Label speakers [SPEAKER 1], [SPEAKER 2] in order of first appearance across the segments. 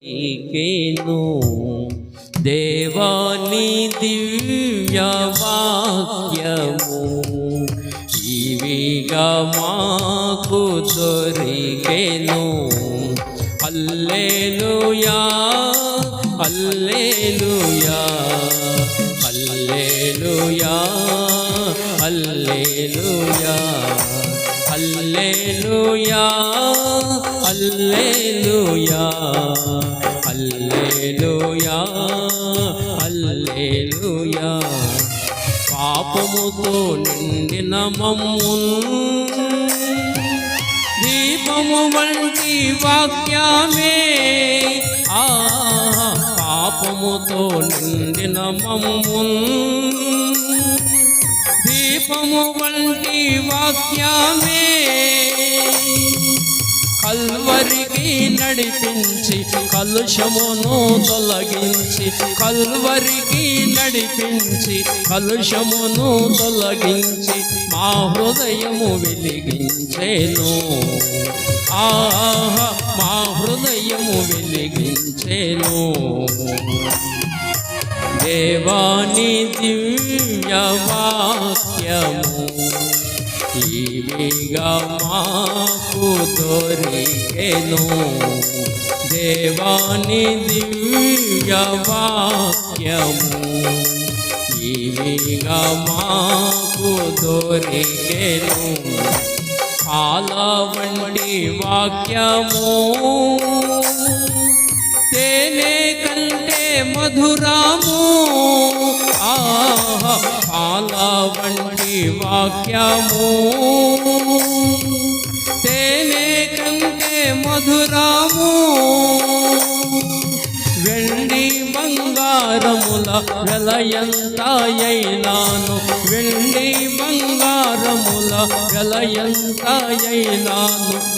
[SPEAKER 1] నీకేను దేవాని దివ్య వాక్యము ఇవిగా మాకు దొరికెను. హల్లెలూయా హల్లెలూయా హల్లెలూయా హల్లెలూయా హల్లెలూయా హల్లెలూయా హల్లెలూయా హల్లెలూయా. పాపముతో నిండిన మమ్మును దీపము వంటి వాక్యమే, పాపముతో నిండిన మమ్మును దీపము వంటి వాక్యమే, కల్వరికి నడిపించి కలుషమును తొలగించి, కల్వరికి నడిపించి కలుషమును తొలగించి మా హృదయము వెలిగించెను. మా హృదయము వెలిగించెను. దేవాని దివ్య వాక్యము ఇవిగా మాకు దొరికెను. దేవాని దివ్య వాక్యము ఇవిగా మాకు దొరికెను. పాల వంటి వాక్యము తేనె కంటే మధురము, పాల వంటి వాక్యము తేనె కంటే మధురము, వెండి బంగారముల వెలయంతయైనాను, వెండి బంగారముల వెలయంతయైనాను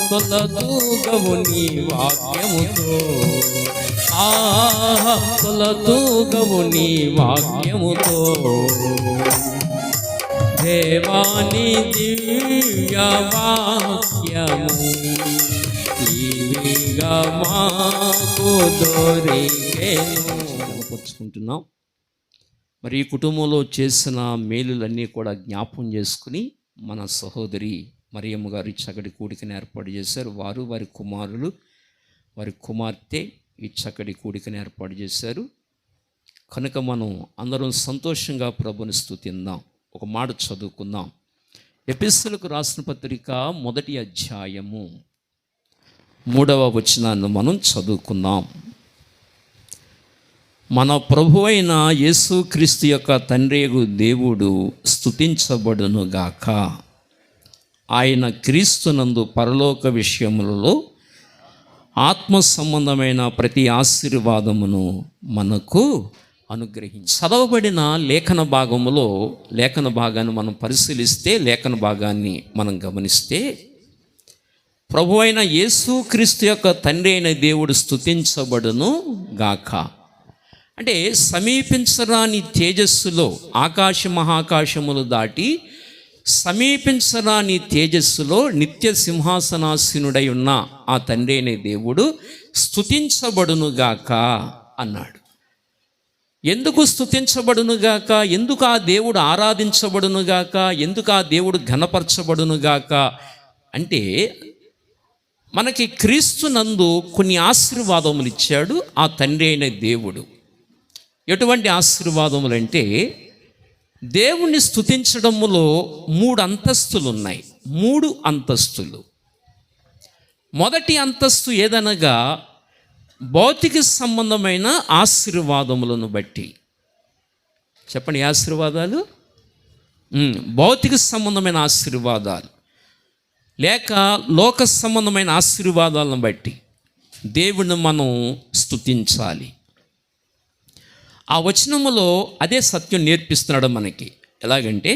[SPEAKER 1] తొలతూగవు నీ వాక్యముతో, తొలతూగవు నీ వాక్యముతో. దేవాని దివ్య వాక్యము ఇవిగా మాకు దొరికెను. మరి ఈ కుటుంబంలో చేసిన మేలులన్నీ కూడా జ్ఞాపం చేసుకుని మన సహోదరి మరియమ్మ గారు చక్కటి కూడికని ఏర్పాటు చేశారు. వారు వారి కుమారులు వారి కుమార్తె ఈ చక్కటి కూడికని ఏర్పాటు చేశారు కనుక మనం అందరం సంతోషంగా ప్రభుని స్తుతిద్దాం. ఒక మాట చదువుకుందాం. ఎఫెసీయులకు రాసిన పత్రిక 1వ అధ్యాయము 3వ వచనాన్ని మనం చదువుకుందాం. మన ప్రభువైన యేసుక్రీస్తు యొక్క తండ్రియగు దేవుడు స్తుతించబడునుగాక. ఆయన క్రీస్తునందు పరలోక విషయములలో ఆత్మ సంబంధమైన ప్రతి ఆశీర్వాదమును మనకు అనుగ్రహించి. చదవబడిన లేఖన భాగములో లేఖన భాగాన్ని మనం పరిశీలిస్తే, లేఖన భాగాన్ని మనం గమనిస్తే, ప్రభువైన యేసుక్రీస్తు యొక్క తండ్రి అయిన దేవుడు స్తుతించబడును గాక. అంటే సమీపించరాని తేజస్సులో ఆకాశ మహాకాశములు దాటి సమీపించరాని తేజస్సులో నిత్య సింహాసనాసీనుడై ఉన్న ఆ తండ్రి అయిన దేవుడు స్తుతించబడునుగాక అన్నాడు. ఎందుకు స్తుతించబడునుగాక? ఎందుకు ఆ దేవుడు ఆరాధించబడునుగాక? ఎందుకు ఆ దేవుడు ఘనపరచబడునుగాక అంటే, మనకి క్రీస్తునందు కొన్ని ఆశీర్వాదములు ఇచ్చాడు ఆ తండ్రి అయిన దేవుడు. ఎటువంటి ఆశీర్వాదములు అంటే, దేవుణ్ణి స్తుతించడములో 3 అంతస్తులు ఉన్నాయి. 3 అంతస్తులు. మొదటి అంతస్తు ఏదనగా భౌతిక సంబంధమైన ఆశీర్వాదములను బట్టి. చెప్పండి, ఆశీర్వాదాలు భౌతిక సంబంధమైన ఆశీర్వాదాలు లేక లోక సంబంధమైన ఆశీర్వాదాలను బట్టి దేవుణ్ణి మనం స్తుతించాలి. ఆ వచనములో అదే సత్యం నేర్పిస్తున్నాడు మనకి. ఎలాగంటే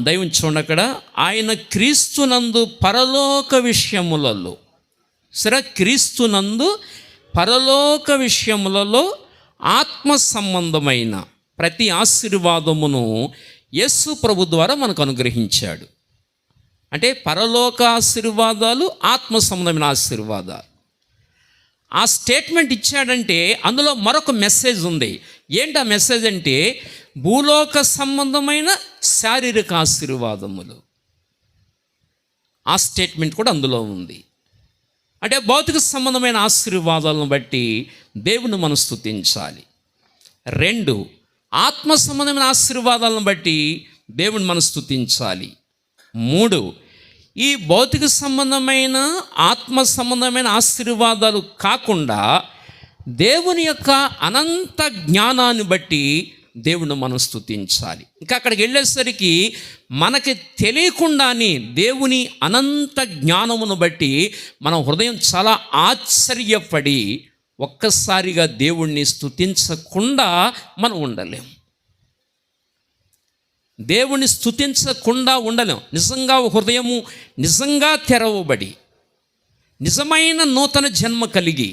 [SPEAKER 1] దైవం చూడండి అక్కడ, ఆయన క్రీస్తునందు పరలోక విషయములలో, సరే క్రీస్తునందు పరలోక విషయములలో ఆత్మ సంబంధమైన ప్రతి ఆశీర్వాదమును యేసు ప్రభు ద్వారా మనకు అనుగ్రహించాడు. అంటే పరలోక ఆశీర్వాదాలు, ఆత్మ సంబంధమైన ఆశీర్వాదాలు. ఆ స్టేట్మెంట్ ఇచ్చాడంటే అందులో మరొక మెసేజ్ ఉంది. ఏంటి ఆ మెసేజ్ అంటే, భూలోక సంబంధమైన శారీరక ఆశీర్వాదములు. ఆ స్టేట్మెంట్ కూడా అందులో ఉంది. అంటే భౌతిక సంబంధమైన ఆశీర్వాదాలను బట్టి దేవుని మనం స్తుతించాలి. 2, ఆత్మ సంబంధమైన ఆశీర్వాదాలను బట్టి దేవుని మనం స్తుతించాలి. 3, ఈ భౌతిక సంబంధమైన ఆత్మ సంబంధమైన ఆశీర్వాదాలు కాకుండా దేవుని యొక్క అనంత జ్ఞానాన్ని బట్టి దేవుని మనం స్తుతించాలి. ఇంకా అక్కడికి వెళ్ళేసరికి మనకి తెలియకుండానే దేవుని అనంత జ్ఞానమును బట్టి మన హృదయం చాలా ఆశ్చర్యపడి ఒక్కసారిగా దేవుణ్ణి స్తుతించకుండా మనం ఉండలేం. దేవుణ్ణి స్తుతించకుండా ఉండలేం. నిజంగా హృదయము నిజంగా తెరవబడి, నిజమైన నూతన జన్మ కలిగి,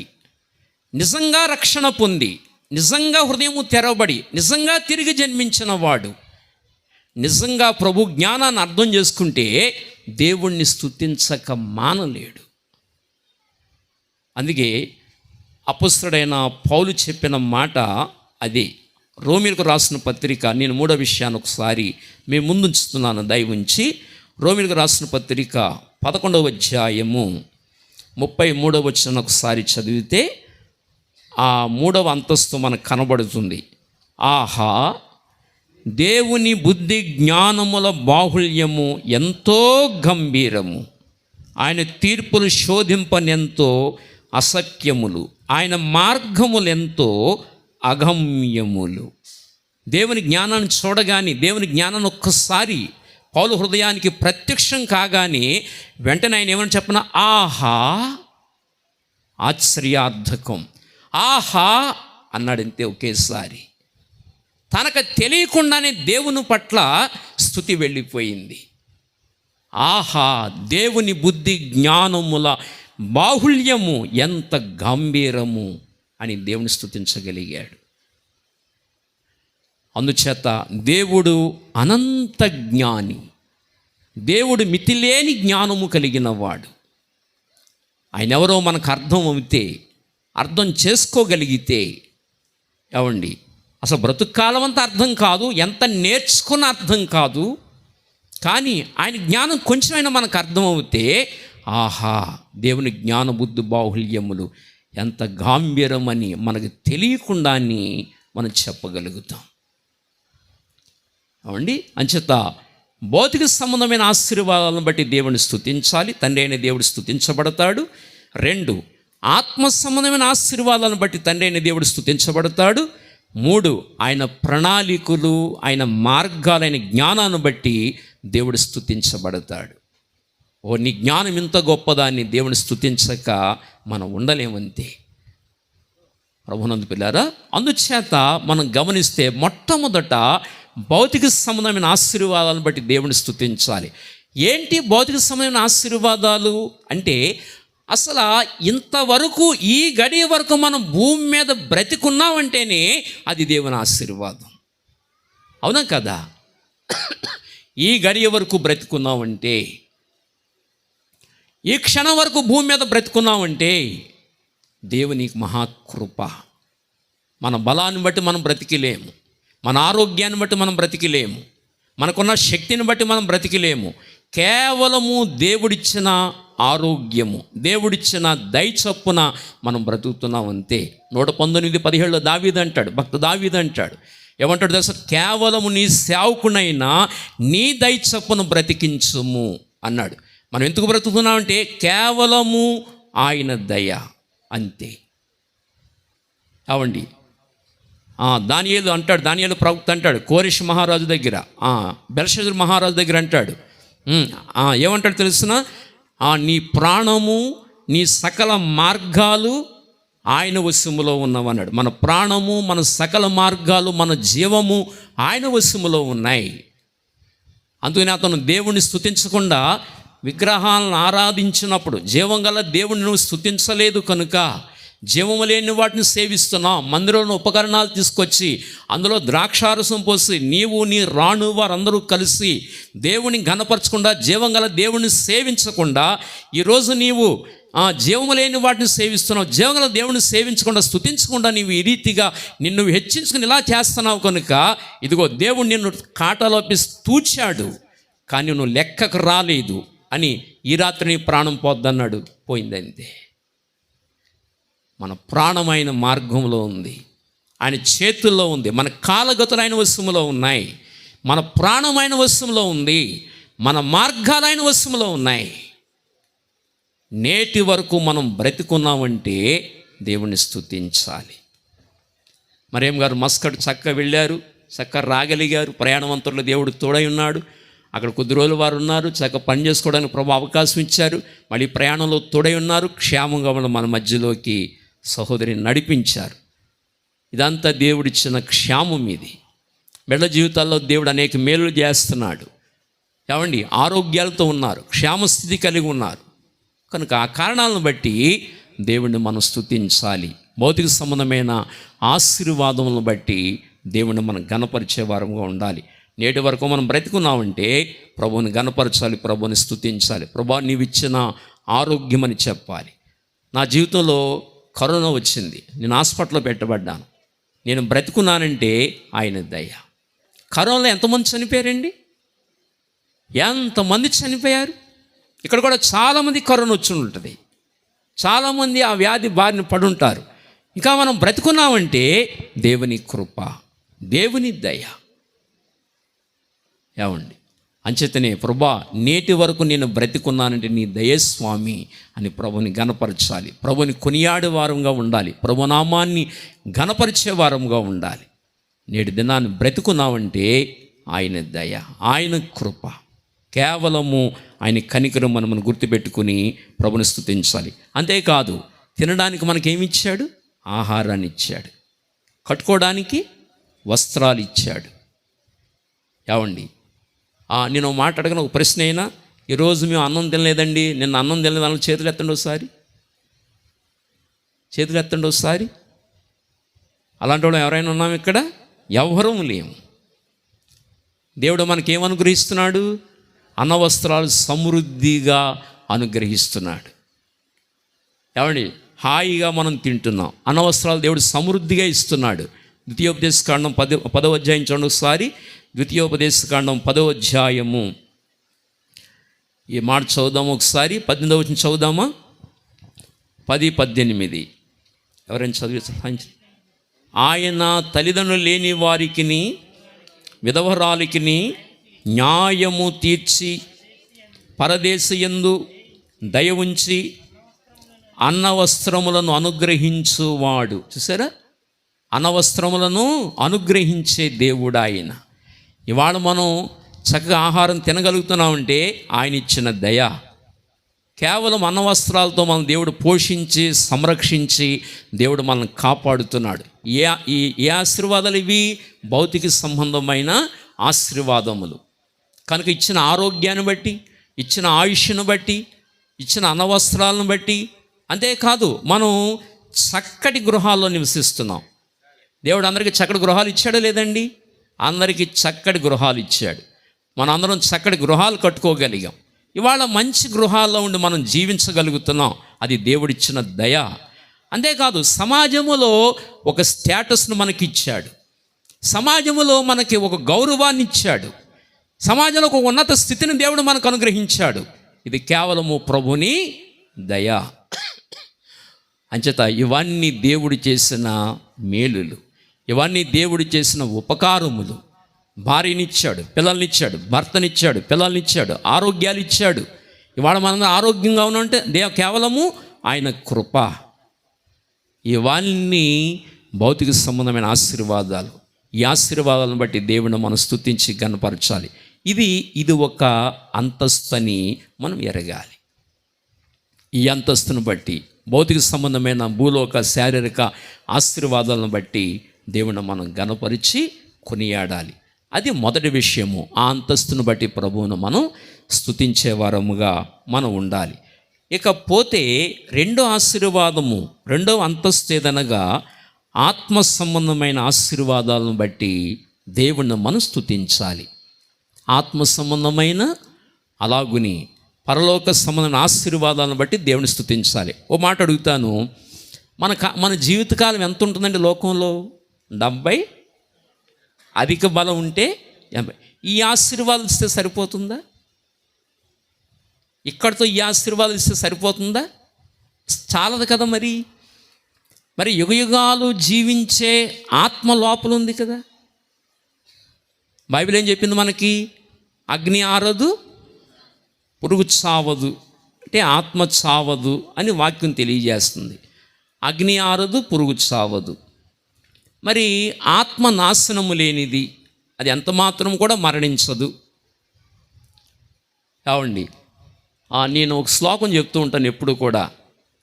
[SPEAKER 1] నిజంగా రక్షణ పొంది, నిజంగా హృదయము తెరవబడి, నిజంగా తిరిగి జన్మించిన వాడు నిజంగా ప్రభు జ్ఞానాన్ని అర్థం చేసుకుంటే దేవుణ్ణి స్తుతించక మానలేడు. అందుకే అపొస్తలుడైన పౌలు చెప్పిన మాట అదే. రోమీలకు రాసిన పత్రిక, నేను 3వ విషయాన్ని ఒకసారి మీ ముందుంచుతున్నాను దయవుంచి. రోమీలకు రాసిన పత్రిక 11వ అధ్యాయము 33వ వచనం ఒకసారి చదివితే ఆ 3వ అంతస్తు మనకు కనబడుతుంది. ఆహా, దేవుని బుద్ధి జ్ఞానముల బాహుళ్యము ఎంతో గంభీరము, ఆయన తీర్పులు శోధింపనెంతో అసత్యములు, ఆయన మార్గములెంతో అగమ్యములు. దేవుని జ్ఞానాన్ని చూడగానే, దేవుని జ్ఞానాన్ని ఒక్కసారి పౌలు హృదయానికి ప్రత్యక్షం కాగానే వెంటనే ఆయన ఏమని చెప్పిన, ఆహా, ఆశ్చర్యార్థకం, ఆహా అన్నాడంతే ఒకేసారి. తనకు తెలియకుండానే దేవుని పట్ల స్తుతి వెళ్ళిపోయింది. ఆహా, దేవుని బుద్ధి జ్ఞానముల బాహుళ్యము ఎంత గంభీరము అని దేవుని స్తుతించగలిగాడు. అందుచేత దేవుడు అనంత జ్ఞాని, దేవుడు మితిలేని జ్ఞానము కలిగిన వాడు. ఆయన ఎవరో మనకు అర్థం చేసుకోగలిగితే, ఏమండి, అసలు బ్రతుకాలం అంతా అర్థం కాదు, ఎంత నేర్చుకున్న అర్థం కాదు, కానీ ఆయన జ్ఞానం కొంచెమైనా మనకు అర్థమవుతే, ఆహా, దేవుని జ్ఞాన బుద్ధి బాహుళ్యములు ఎంత గాంభీరమని మనకు తెలియకుండానే మనం చెప్పగలుగుతాం. అవండి, అంచేత భౌతిక సంబంధమైన ఆశీర్వాదాలను బట్టి దేవుని స్తుతించాలి. తండ్రి అయిన దేవుడు స్తుతించబడతాడు. 2, ఆత్మ సంబంధమైన ఆశీర్వాదాలను బట్టి తండ్రి అయిన దేవుడు స్తుతించబడతాడు. 3, ఆయన ప్రణాళికలు, ఆయన మార్గాలైన జ్ఞానాన్ని బట్టి దేవుడు స్తుతించబడతాడు. ఓ, నీ జ్ఞానం ఇంత గొప్పదాన్ని దేవుని స్తుతించక మనం ఉండలేమంతే. ప్రభునందు పిల్లారా, అందుచేత మనం గమనిస్తే మొట్టమొదట భౌతిక సంబంధమైన ఆశీర్వాదాలను బట్టి దేవుని స్తుతించాలి. ఏంటి భౌతిక సంబంధమైన ఆశీర్వాదాలు అంటే, అసలు ఇంతవరకు ఈ గడియ వరకు మనం భూమి మీద బ్రతికున్నామంటేనే అది దేవుని ఆశీర్వాదం. అవునా కదా? ఈ గడియ వరకు బ్రతికున్నామంటే, ఈ క్షణం వరకు భూమి మీద బ్రతుకున్నామంటే దేవుని మహాకృప. మన బలాన్ని బట్టి మనం బ్రతికిలేము, మన ఆరోగ్యాన్ని బట్టి మనం బ్రతికిలేము, మనకున్న శక్తిని బట్టి మనం బ్రతికిలేము. కేవలము దేవుడిచ్చిన ఆరోగ్యము, దేవుడిచ్చిన దయ చొప్పున మనం బ్రతుకుతున్నాం అంతే. 119:17 దావీదు అంటాడు, భక్త దావీదు అంటాడు, ఏమంటాడు తెలుసా? కేవలము నీ సేవకునైనా నీ దయ చొప్పున బ్రతికించుము అన్నాడు. మనం ఎందుకు బ్రతుకుతున్నామంటే కేవలము ఆయన దయ అంతే. అవండి, దానియేలు అంటాడు, దానియేలు ప్రవక్త అంటాడు కోరెష్ మహారాజు దగ్గర, బెల్షస్సరు మహారాజు దగ్గర అంటాడు, ఏమంటాడు తెలుసిన? నీ ప్రాణము, నీ సకల మార్గాలు ఆయన వశములో ఉన్నవన్నాడు. మన ప్రాణము, మన సకల మార్గాలు, మన జీవము ఆయన వశములో ఉన్నాయి. అందుకని అతను దేవుణ్ణి స్తుతించకుండా విగ్రహాలను ఆరాధించినప్పుడు, జీవం గల దేవుణ్ణి నువ్వు స్తుతించలేదు కనుక జీవము లేని వాటిని సేవిస్తున్నావు. మందిరంలో ఉపకరణాలు తీసుకొచ్చి అందులో ద్రాక్షారసం పోసి నీవు నీ రాణు వారందరూ కలిసి దేవుని ఘనపరచకుండా, జీవం గల దేవుణ్ణి సేవించకుండా ఈరోజు నీవు జీవము లేని వాటిని సేవిస్తున్నావు. జీవగల దేవుని సేవించకుండా, స్తుతించకుండా నీవు ఈ రీతిగా నిన్ను హెచ్చించుకుని ఇలా చేస్తున్నావు కనుక ఇదిగో దేవుడు నిన్ను కాటలోపి తూచాడు, కానీ నువ్వు లెక్కకు రాలేదు అని ఈ రాత్రి నీ ప్రాణం పోద్దన్నాడు. పోయిందంతే. మన ప్రాణమైన మార్గంలో ఉంది, ఆయన చేతుల్లో ఉంది. మన కాలగతులైన వశములో ఉన్నాయి, మన ప్రాణమైన వశంలో ఉంది, మన మార్గాలైన వశంలో ఉన్నాయి. నేటి వరకు మనం బ్రతికున్నామంటే దేవుణ్ణి స్తుతించాలి. మరియమ్మ గారు మస్కట్ చక్కగా వెళ్ళారు, చక్కగా రాగలిగారు. ప్రయాణవంతులు దేవుడు తోడై ఉన్నాడు. అక్కడ కొద్ది రోజులు వారు ఉన్నారు, చక్కగా పని చేసుకోవడానికి ప్రభు అవకాశం ఇచ్చారు. మళ్ళీ ప్రయాణంలో తోడై ఉన్నారు. క్షేమంగా మన మధ్యలోకి సహోదరిని నడిపించారు. ఇదంతా దేవుడిచ్చిన క్షేమం. ఇది బిడ్డల జీవితాల్లో దేవుడు అనేక మేలులు చేస్తున్నాడు. ఏమండి, ఆరోగ్యాలతో ఉన్నారు, క్షేమస్థితి కలిగి ఉన్నారు కనుక ఆ కారణాలను బట్టి దేవుణ్ణి మనం స్తుతించాలి. భౌతిక సంబంధమైన ఆశీర్వాదములను బట్టి దేవుణ్ణి మనం గణపరిచే వారంగా ఉండాలి. నేటి వరకు మనం బ్రతికున్నామంటే ప్రభువుని గణపరచాలి, ప్రభువుని స్తుతించాలి. ప్రభు నీవిచ్చిన ఆరోగ్యం అని చెప్పాలి. నా జీవితంలో కరోనా వచ్చింది, నేను హాస్పిటల్లో పెట్టబడ్డాను. నేను బ్రతికున్నానంటే ఆయన దయ. కరోనాలో ఎంతమంది చనిపోయారండి? ఎంతమంది చనిపోయారు? ఇక్కడ కూడా చాలామంది కరోనా వచ్చి ఉంటుంది, చాలామంది ఆ వ్యాధి బారిన పడుంటారు. ఇంకా మనం బ్రతుకున్నామంటే దేవుని కృప, దేవుని దయ. ఏమండి, అంచేతనే ప్రభా నేటి వరకు నేను బ్రతికున్నానంటే నీ దయే స్వామి అని ప్రభుని గణపరచాలి, ప్రభుని కొనియాడే వారంగా ఉండాలి, ప్రభునామాన్ని గణపరిచే వారంగా ఉండాలి. నేటి దినాన్ని బ్రతుకున్నామంటే ఆయన దయ, ఆయన కృప, కేవలము ఆయన కనికరం మనం గుర్తుపెట్టుకుని ప్రభుని స్తుతించాలి. అంతేకాదు, తినడానికి మనకేమిచ్చాడు? ఆహారాన్ని ఇచ్చాడు, కట్టుకోవడానికి వస్త్రాలు ఇచ్చాడు. ఏమండి, నేను మాట్లాడగానే ఒక ప్రశ్న అయినా, ఈరోజు మేము అన్నం తినలేదండి, నిన్న అన్నం తినలేదు, చేతులు ఎత్తండి ఒకసారి, చేతులు ఎత్తండి ఒకసారి. అలాంటి వాళ్ళు ఎవరైనా ఉన్నాం ఇక్కడ? ఎవరూ లేము. దేవుడు మనకేమనుగ్రహిస్తున్నాడు? అన్నవస్త్రాలు సమృద్ధిగా అనుగ్రహిస్తున్నాడు. ఏమండి, హాయిగా మనం తింటున్నాం, అన్నవస్త్రాలు దేవుడు సమృద్ధిగా ఇస్తున్నాడు. ద్వితీయోపదేశకాండం 10వ అధ్యాయం చూడండి ఒకసారి. ద్వితీయోపదేశకాండం 10వ అధ్యాయము ఈ మాట చదువుదాము ఒకసారి. 18వ వచనం చదువుదామా? 10-18 ఎవరైనా చదివి. ఆయన తల్లిదండ్రులు లేని వారికిని విధవరాలికిని న్యాయము తీర్చి పరదేశయందు దయ ఉంచి అన్నవస్త్రములను అనుగ్రహించువాడు. చూసారా, అన్నవస్త్రములను అనుగ్రహించే దేవుడు ఆయన. ఇవాళ మనం చక్కగా ఆహారం తినగలుగుతున్నామంటే ఆయన ఇచ్చిన దయ. కేవలం అన్నవస్త్రాలతో మనం దేవుడు పోషించి సంరక్షించి దేవుడు మనల్ని కాపాడుతున్నాడు. ఏ ఆశీర్వాదాలు ఇవి? భౌతిక సంబంధమైన ఆశీర్వాదములు. కనుక ఇచ్చిన ఆరోగ్యాన్ని బట్టి, ఇచ్చిన ఆయుష్ను బట్టి, ఇచ్చిన అన్నవస్త్రాలను బట్టి, అంతేకాదు మనం చక్కటి గృహాల్లో నివసిస్తున్నాం. దేవుడు అందరికీ చక్కటి గృహాలు ఇచ్చాడో లేదండి? అందరికీ చక్కటి గృహాలు ఇచ్చాడు. మనం అందరం చక్కటి గృహాలు కట్టుకోగలిగాం. ఇవాళ మంచి గృహాల్లో ఉండి మనం జీవించగలుగుతున్నాం. అది దేవుడిచ్చిన దయ. అంతేకాదు, సమాజములో ఒక స్టేటస్ను మనకి ఇచ్చాడు, సమాజంలో మనకి ఒక గౌరవాన్ని ఇచ్చాడు, సమాజంలో ఒక ఉన్నత స్థితిని దేవుడు మనకు అనుగ్రహించాడు. ఇది కేవలము ప్రభుని దయ. అంచేత ఇవన్నీ దేవుడు చేసిన మేలులు, ఇవన్నీ దేవుడు చేసిన ఉపకారములు. భార్యనిచ్చాడు, పిల్లల్నిచ్చాడు, భర్తనిచ్చాడు, పిల్లల్నిచ్చాడు, ఆరోగ్యాలు ఇచ్చాడు. ఇవాళ మనం ఆరోగ్యంగా ఉన్నామంటే కేవలము ఆయన కృప. ఇవన్నీ భౌతిక సంబంధమైన ఆశీర్వాదాలు. ఈ ఆశీర్వాదాలను బట్టి దేవుని మనం స్తుతించి గణపరచాలి. ఇది ఒక అంతస్తుని మనం ఎరగాలి. ఈ అంతస్తును బట్టి, భౌతిక సంబంధమైన భూలోక శారీరక ఆశీర్వాదాలను బట్టి దేవుని మనం గణపరిచి కొనియాడాలి. అది మొదటి విషయము. ఆ అంతస్తును బట్టి ప్రభువును మనం స్తుతించే వారముగా మనం ఉండాలి. ఇకపోతే రెండవ అంతస్తు ఏదనగా ఆత్మ సంబంధమైన ఆశీర్వాదాలను బట్టి దేవుణ్ణి మనం స్తుతించాలి. ఆత్మ సంబంధమైన అలాగుని పరలోక సంబంధమైన ఆశీర్వాదాలను బట్టి దేవుని స్తుతించాలి. ఓ మాట అడుగుతాను, మన జీవితకాలం ఎంత ఉంటుందండి లోకంలో? 70, అధిక బలం ఉంటే 80. ఈ ఆశీర్వాదాలు ఇస్తే సరిపోతుందా? ఇక్కడితో ఈ ఆశీర్వాదాలు ఇస్తే సరిపోతుందా? చాలదు కదా. మరి యుగయుగాలు జీవించే ఆత్మ లోపల ఉంది కదా. బైబిల్ ఏం చెప్పింది మనకి? అగ్ని ఆరదు, పురుగు చావదు, అంటే ఆత్మ చావదు అని వాక్యం తెలియజేస్తుంది. అగ్ని ఆరదు, పురుగు చావదు. మరి ఆత్మ నాశనము లేనిది, అది ఎంత మాత్రం కూడా మరణించదు. కావండి, నేను ఒక శ్లోకం చెప్తూ ఉంటాను ఎప్పుడు కూడా.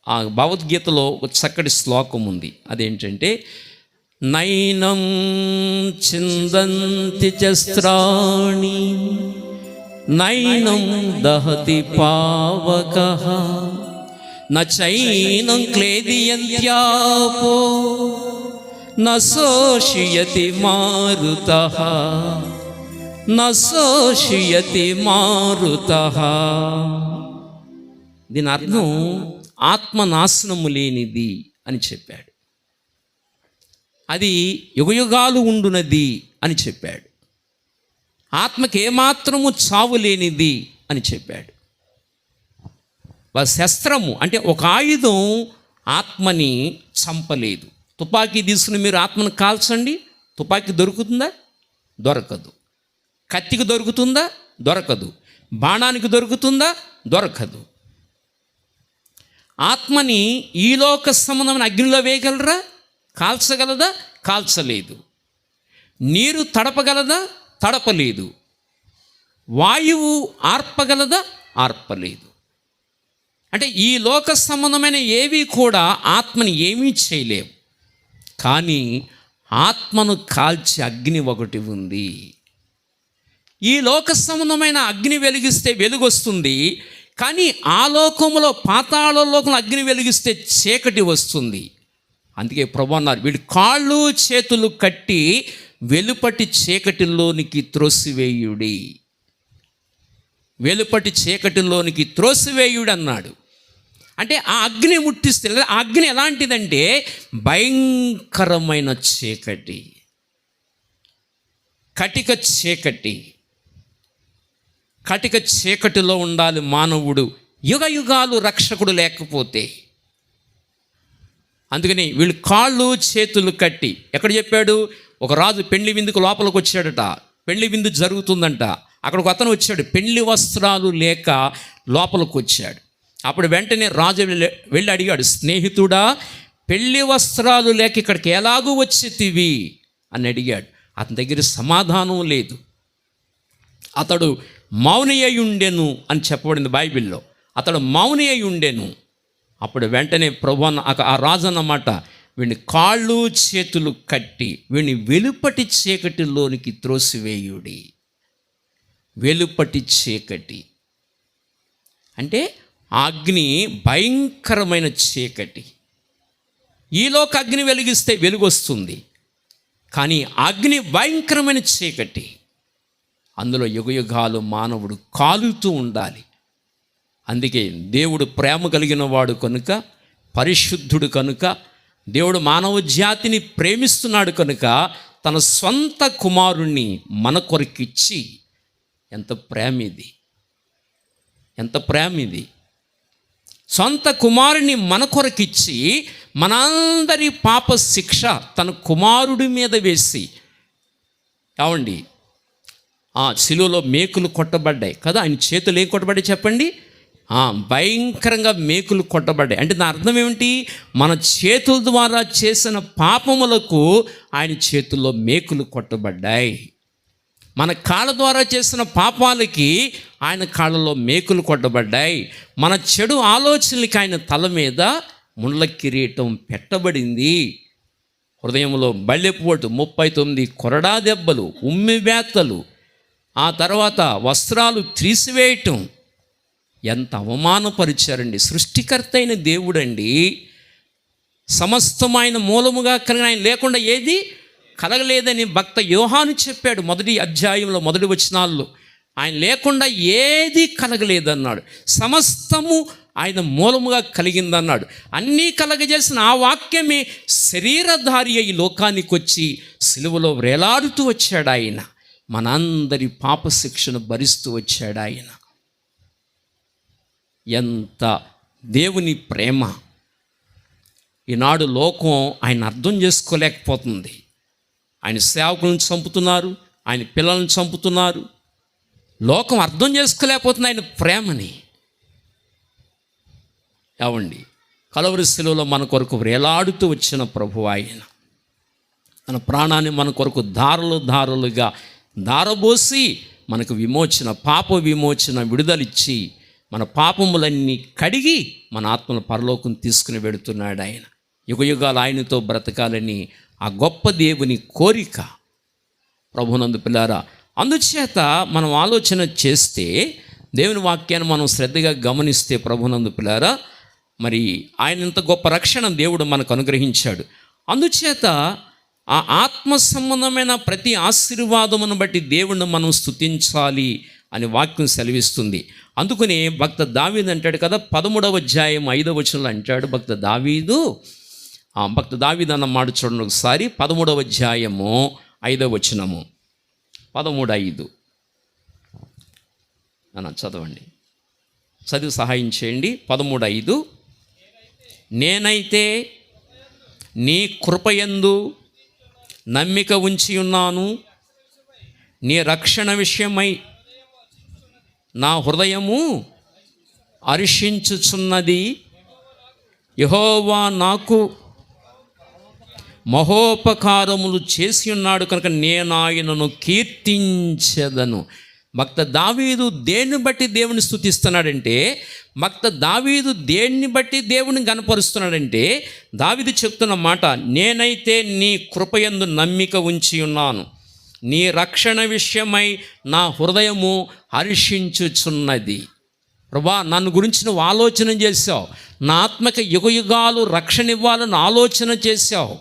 [SPEAKER 1] ఆ భగవద్గీతలో ఒక చక్కటి శ్లోకం ఉంది. అదేంటంటే, నైనం చిందంతి చస్త్రాణి నైనం దహతి పావకః నైనం క్లేదయంత్యాపో నశోషయతి మారుతః నశోషయతి మారుతః. దీని అర్థం ఆత్మ నాశనము లేనిది అని చెప్పాడు. అది యుగయుగాలు ఉండునది అని చెప్పాడు. ఆత్మకి ఏమాత్రము చావు లేనిది అని చెప్పాడు. శస్త్రము అంటే ఒక ఆయుధం ఆత్మని చంపలేదు. తుపాకీ తీసుకుని మీరు ఆత్మను కాల్చండి, తుపాకీ దొరుకుతుందా? దొరకదు. కత్తికి దొరుకుతుందా? దొరకదు. బాణానికి దొరుకుతుందా? దొరకదు. ఆత్మని ఈ లోక సంబంధమైన అగ్నిలో వేయగలరా? కాల్చగలదా? కాల్చలేదు. నీరు తడపగలదా? తడపలేదు. వాయువు ఆర్పగలదా? ఆర్పలేదు. అంటే ఈ లోక సంబంధమైన ఏవి కూడా ఆత్మని ఏమీ చేయలేవు. కానీ ఆత్మను కాల్చే అగ్ని ఒకటి ఉంది. ఈ లోక సంబంధమైన అగ్ని వెలిగిస్తే వెలుగు వస్తుంది. కానీ ఆ లోకంలో, పాతాళ లోకంలో అగ్ని వెలిగిస్తే చీకటి వస్తుంది. అందుకే ప్రభువు అన్నారు, వీడి కాళ్ళు చేతులు కట్టి వెలుపటి చీకటిలోనికి త్రోసివేయుడి, వెలుపటి చీకటిలోనికి త్రోసివేయుడు అన్నాడు. అంటే ఆ అగ్ని ముట్టిస్తే, ఆ అగ్ని ఎలాంటిదంటే భయంకరమైన చీకటి, కటిక చీకటి. కటిక చీకటిలో ఉండాలి మానవుడు, యుగ యుగాలు రక్షకుడు లేకపోతే. అందుకని వీళ్ళు కాళ్ళు చేతులు కట్టి, ఎక్కడ చెప్పాడు? ఒక రాజు పెళ్లి విందుకు లోపలికి వచ్చాడట. పెళ్లి విందు జరుగుతుందంట. అక్కడికి అతను వచ్చాడు, పెళ్లి వస్త్రాలు లేక లోపలికి వచ్చాడు. అప్పుడు వెంటనే రాజు వెళ్ళి అడిగాడు, స్నేహితుడా, పెళ్లి వస్త్రాలు లేక ఇక్కడికి ఎలాగూ వచ్చేతివి అని అడిగాడు. అతని దగ్గర సమాధానం లేదు. అతడు మౌని అయి ఉండెను అని చెప్పబడింది బైబిల్లో. అతడు మౌని అయి ఉండెను. అప్పుడు వెంటనే ప్రభు ఆ రాజు అన్నమాట, వీడిని కాళ్ళు చేతులు కట్టి వీడిని వెలుపటి చీకటిలోనికి త్రోసివేయుడి. వెలుపటి చీకటి అంటే అగ్ని భయంకరమైన చీకటి. ఈలోక అగ్ని వెలిగిస్తే వెలుగు వస్తుంది, కానీ అగ్ని భయంకరమైన చీకటి. అందులో యుగయుగాలు మానవుడు కాలుతూ ఉండాలి. అందుకే దేవుడు ప్రేమ కలిగిన వాడు కనుక, పరిశుద్ధుడు కనుక, దేవుడు మానవ జాతిని ప్రేమిస్తున్నాడు కనుక తన స్వంత కుమారుణ్ణి మన కొరకిచ్చి, ఎంత ప్రేమ ఇది, ఎంత ప్రేమ ఇది! సొంత కుమారుని మన కొరకిచ్చి మనందరి పాప శిక్ష తన కుమారుడి మీద వేసి, ఏమండి, శిలువలో మేకులు కొట్టబడ్డాయి కదా, ఆయన చేతులు ఏం కొట్టబడ్డాయి చెప్పండి? భయంకరంగా మేకులు కొట్టబడ్డాయి. అంటే దాని అర్థం ఏమిటి? మన చేతుల ద్వారా చేసిన పాపములకు ఆయన చేతుల్లో మేకులు కొట్టబడ్డాయి. మన కాళ్ళ ద్వారా చేసిన పాపాలకి ఆయన కాళ్ళలో మేకులు కొట్టబడ్డాయి. మన చెడు ఆలోచనలకి ఆయన తల మీద ముళ్ళ కిరీటం పెట్టబడింది. హృదయంలో బల్లెపోటు, 39 కొరడా దెబ్బలు, ఉమ్మివేత్తలు, ఆ తర్వాత వస్త్రాలు తీసివేయటం. ఎంత అవమానపరిచారండి! సృష్టికర్త అయిన దేవుడండి, సమస్తమైన మూలముగా కలిగిన ఆయన లేకుండా ఏది కలగలేదని భక్త యోహాను చెప్పాడు మొదటి అధ్యాయంలో మొదటి వచనాల్లో. ఆయన లేకుండా ఏది కలగలేదన్నాడు. సమస్తము ఆయన మూలముగా కలిగిందన్నాడు. అన్నీ కలగజేసిన ఆ వాక్యమే శరీరధారి అయి లోకానికి వచ్చి సిలువలో వేలాడుతూ వచ్చాడు ఆయన. మనందరి పాప శిక్షను భరిస్తూ వచ్చాడు ఆయన. ఎంత దేవుని ప్రేమ! ఈనాడు లోకం ఆయన అర్థం చేసుకోలేకపోతుంది. ఆయన సేవకులను చంపుతున్నారు, ఆయన పిల్లలను చంపుతున్నారు. లోకం అర్థం చేసుకోలేకపోతుంది ఆయన ప్రేమని. ఏవండి, కలవరి శిలువలో మన కొరకు వేలాడుతూ వచ్చిన ప్రభు ఆయన తన ప్రాణాన్ని మన కొరకు ధారలుగా ధారబోసి మనకు విమోచన, పాప విమోచన, విడుదలిచ్చి మన పాపములన్నీ కడిగి మన ఆత్మను పరలోకం తీసుకుని వెడుతున్నాడు ఆయన. యుగయుగాలు ఆయనతో బ్రతకాలని ఆ గొప్ప దేవుని కోరిక ప్రభునందు పిల్లారా. అందుచేత మనం ఆలోచన చేస్తే, దేవుని వాక్యాన్ని మనం శ్రద్ధగా గమనిస్తే ప్రభునందు పిల్లారా, మరి ఆయన ఇంత గొప్ప రక్షణ దేవుడు మనకు అనుగ్రహించాడు. అందుచేత ఆ ఆత్మ సంబంధమైన ప్రతి ఆశీర్వాదమును బట్టి దేవుణ్ణి మనం స్తుతించాలి అని వాక్యం సెలవిస్తుంది. అందుకనే భక్త దావీదు అంటాడు కదా, 13వ అధ్యాయం 5వ వచనంలో అంటాడు భక్త దావీదు అన్న మాట చూడండి ఒకసారి. 13వ అధ్యాయము 5వ వచనము, 13:5 చదవండి, చదివి సహాయం చేయండి. 13:5 నేనైతే నీ కృపయందు నమ్మిక ఉంచి ఉన్నాను, నీ రక్షణ విషయమై నా హృదయము హర్షించుచున్నది. యెహోవా నాకు మహోపకారములు చేసి ఉన్నాడు కనుక నేను ఆయనను కీర్తించెదను. భక్త దావీదు దేన్ని బట్టి దేవుని స్తుతిస్తున్నాడంటే, భక్త దావీదు దేన్ని బట్టి దేవుని గనపరుస్తున్నాడంటే, దావీదు చెప్తున్న మాట, నేనైతే నీ కృపయందు నమ్మిక ఉంచి ఉన్నాను, నీ రక్షణ విషయమై నా హృదయము హర్షించుచున్నది. ప్రభా, నన్ను గురించి నువ్వు ఆలోచన చేశావు, నా ఆత్మకి యుగయుగాలు రక్షణ ఇవ్వాలని ఆలోచన చేశావు,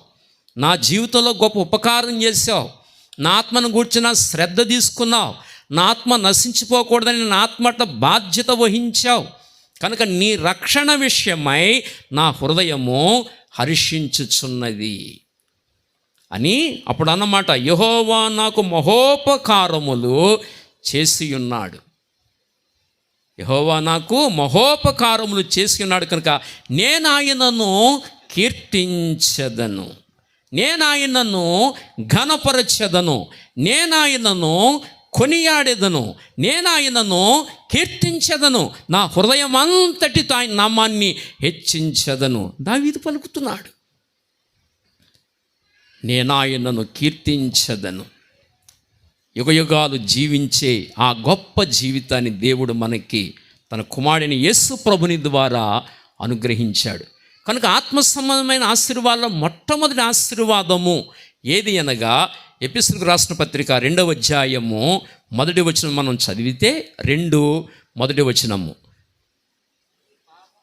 [SPEAKER 1] నా జీవితంలో గొప్ప ఉపకారం చేశావు, నా ఆత్మను గూర్చిన శ్రద్ధ తీసుకున్నావు, నా ఆత్మ నశించిపోకూడదని నా ఆత్మట బాధ్యత వహించావు కనుక నీ రక్షణ విషయమై నా హృదయము హర్షించుచున్నది అని అప్పుడు అన్నమాట. యెహోవా నాకు మహోపకారములు చేసి ఉన్నాడు, యెహోవా నాకు మహోపకారములు చేసి ఉన్నాడు కనుక నేను ఆయనను కీర్తించెదను, నేను ఆయనను ఘనపరచెదను, నేను ఆయనను కొనియాడెదను, నేను ఆయనను కీర్తించెదను, నా హృదయం అంతటితో ఆయన నామాన్ని హెచ్చించెదను. దావీదు పలుకుతున్నాడు, నేను ఆయనను కీర్తించెదను. యుగయుగాలు జీవించే ఆ గొప్ప జీవితాన్ని దేవుడు మనకి తన కుమారుని యేసు ప్రభుని ద్వారా అనుగ్రహించాడు కనుక ఆత్మ సంబంధమైన ఆశీర్వాదంలో మొట్టమొదటి ఆశీర్వాదము ఏది అనగా, ఎఫెసీయులకు రాసిన పత్రిక 2వ అధ్యాయము 1వ వచనం మనం చదివితే 2:1 వచనము,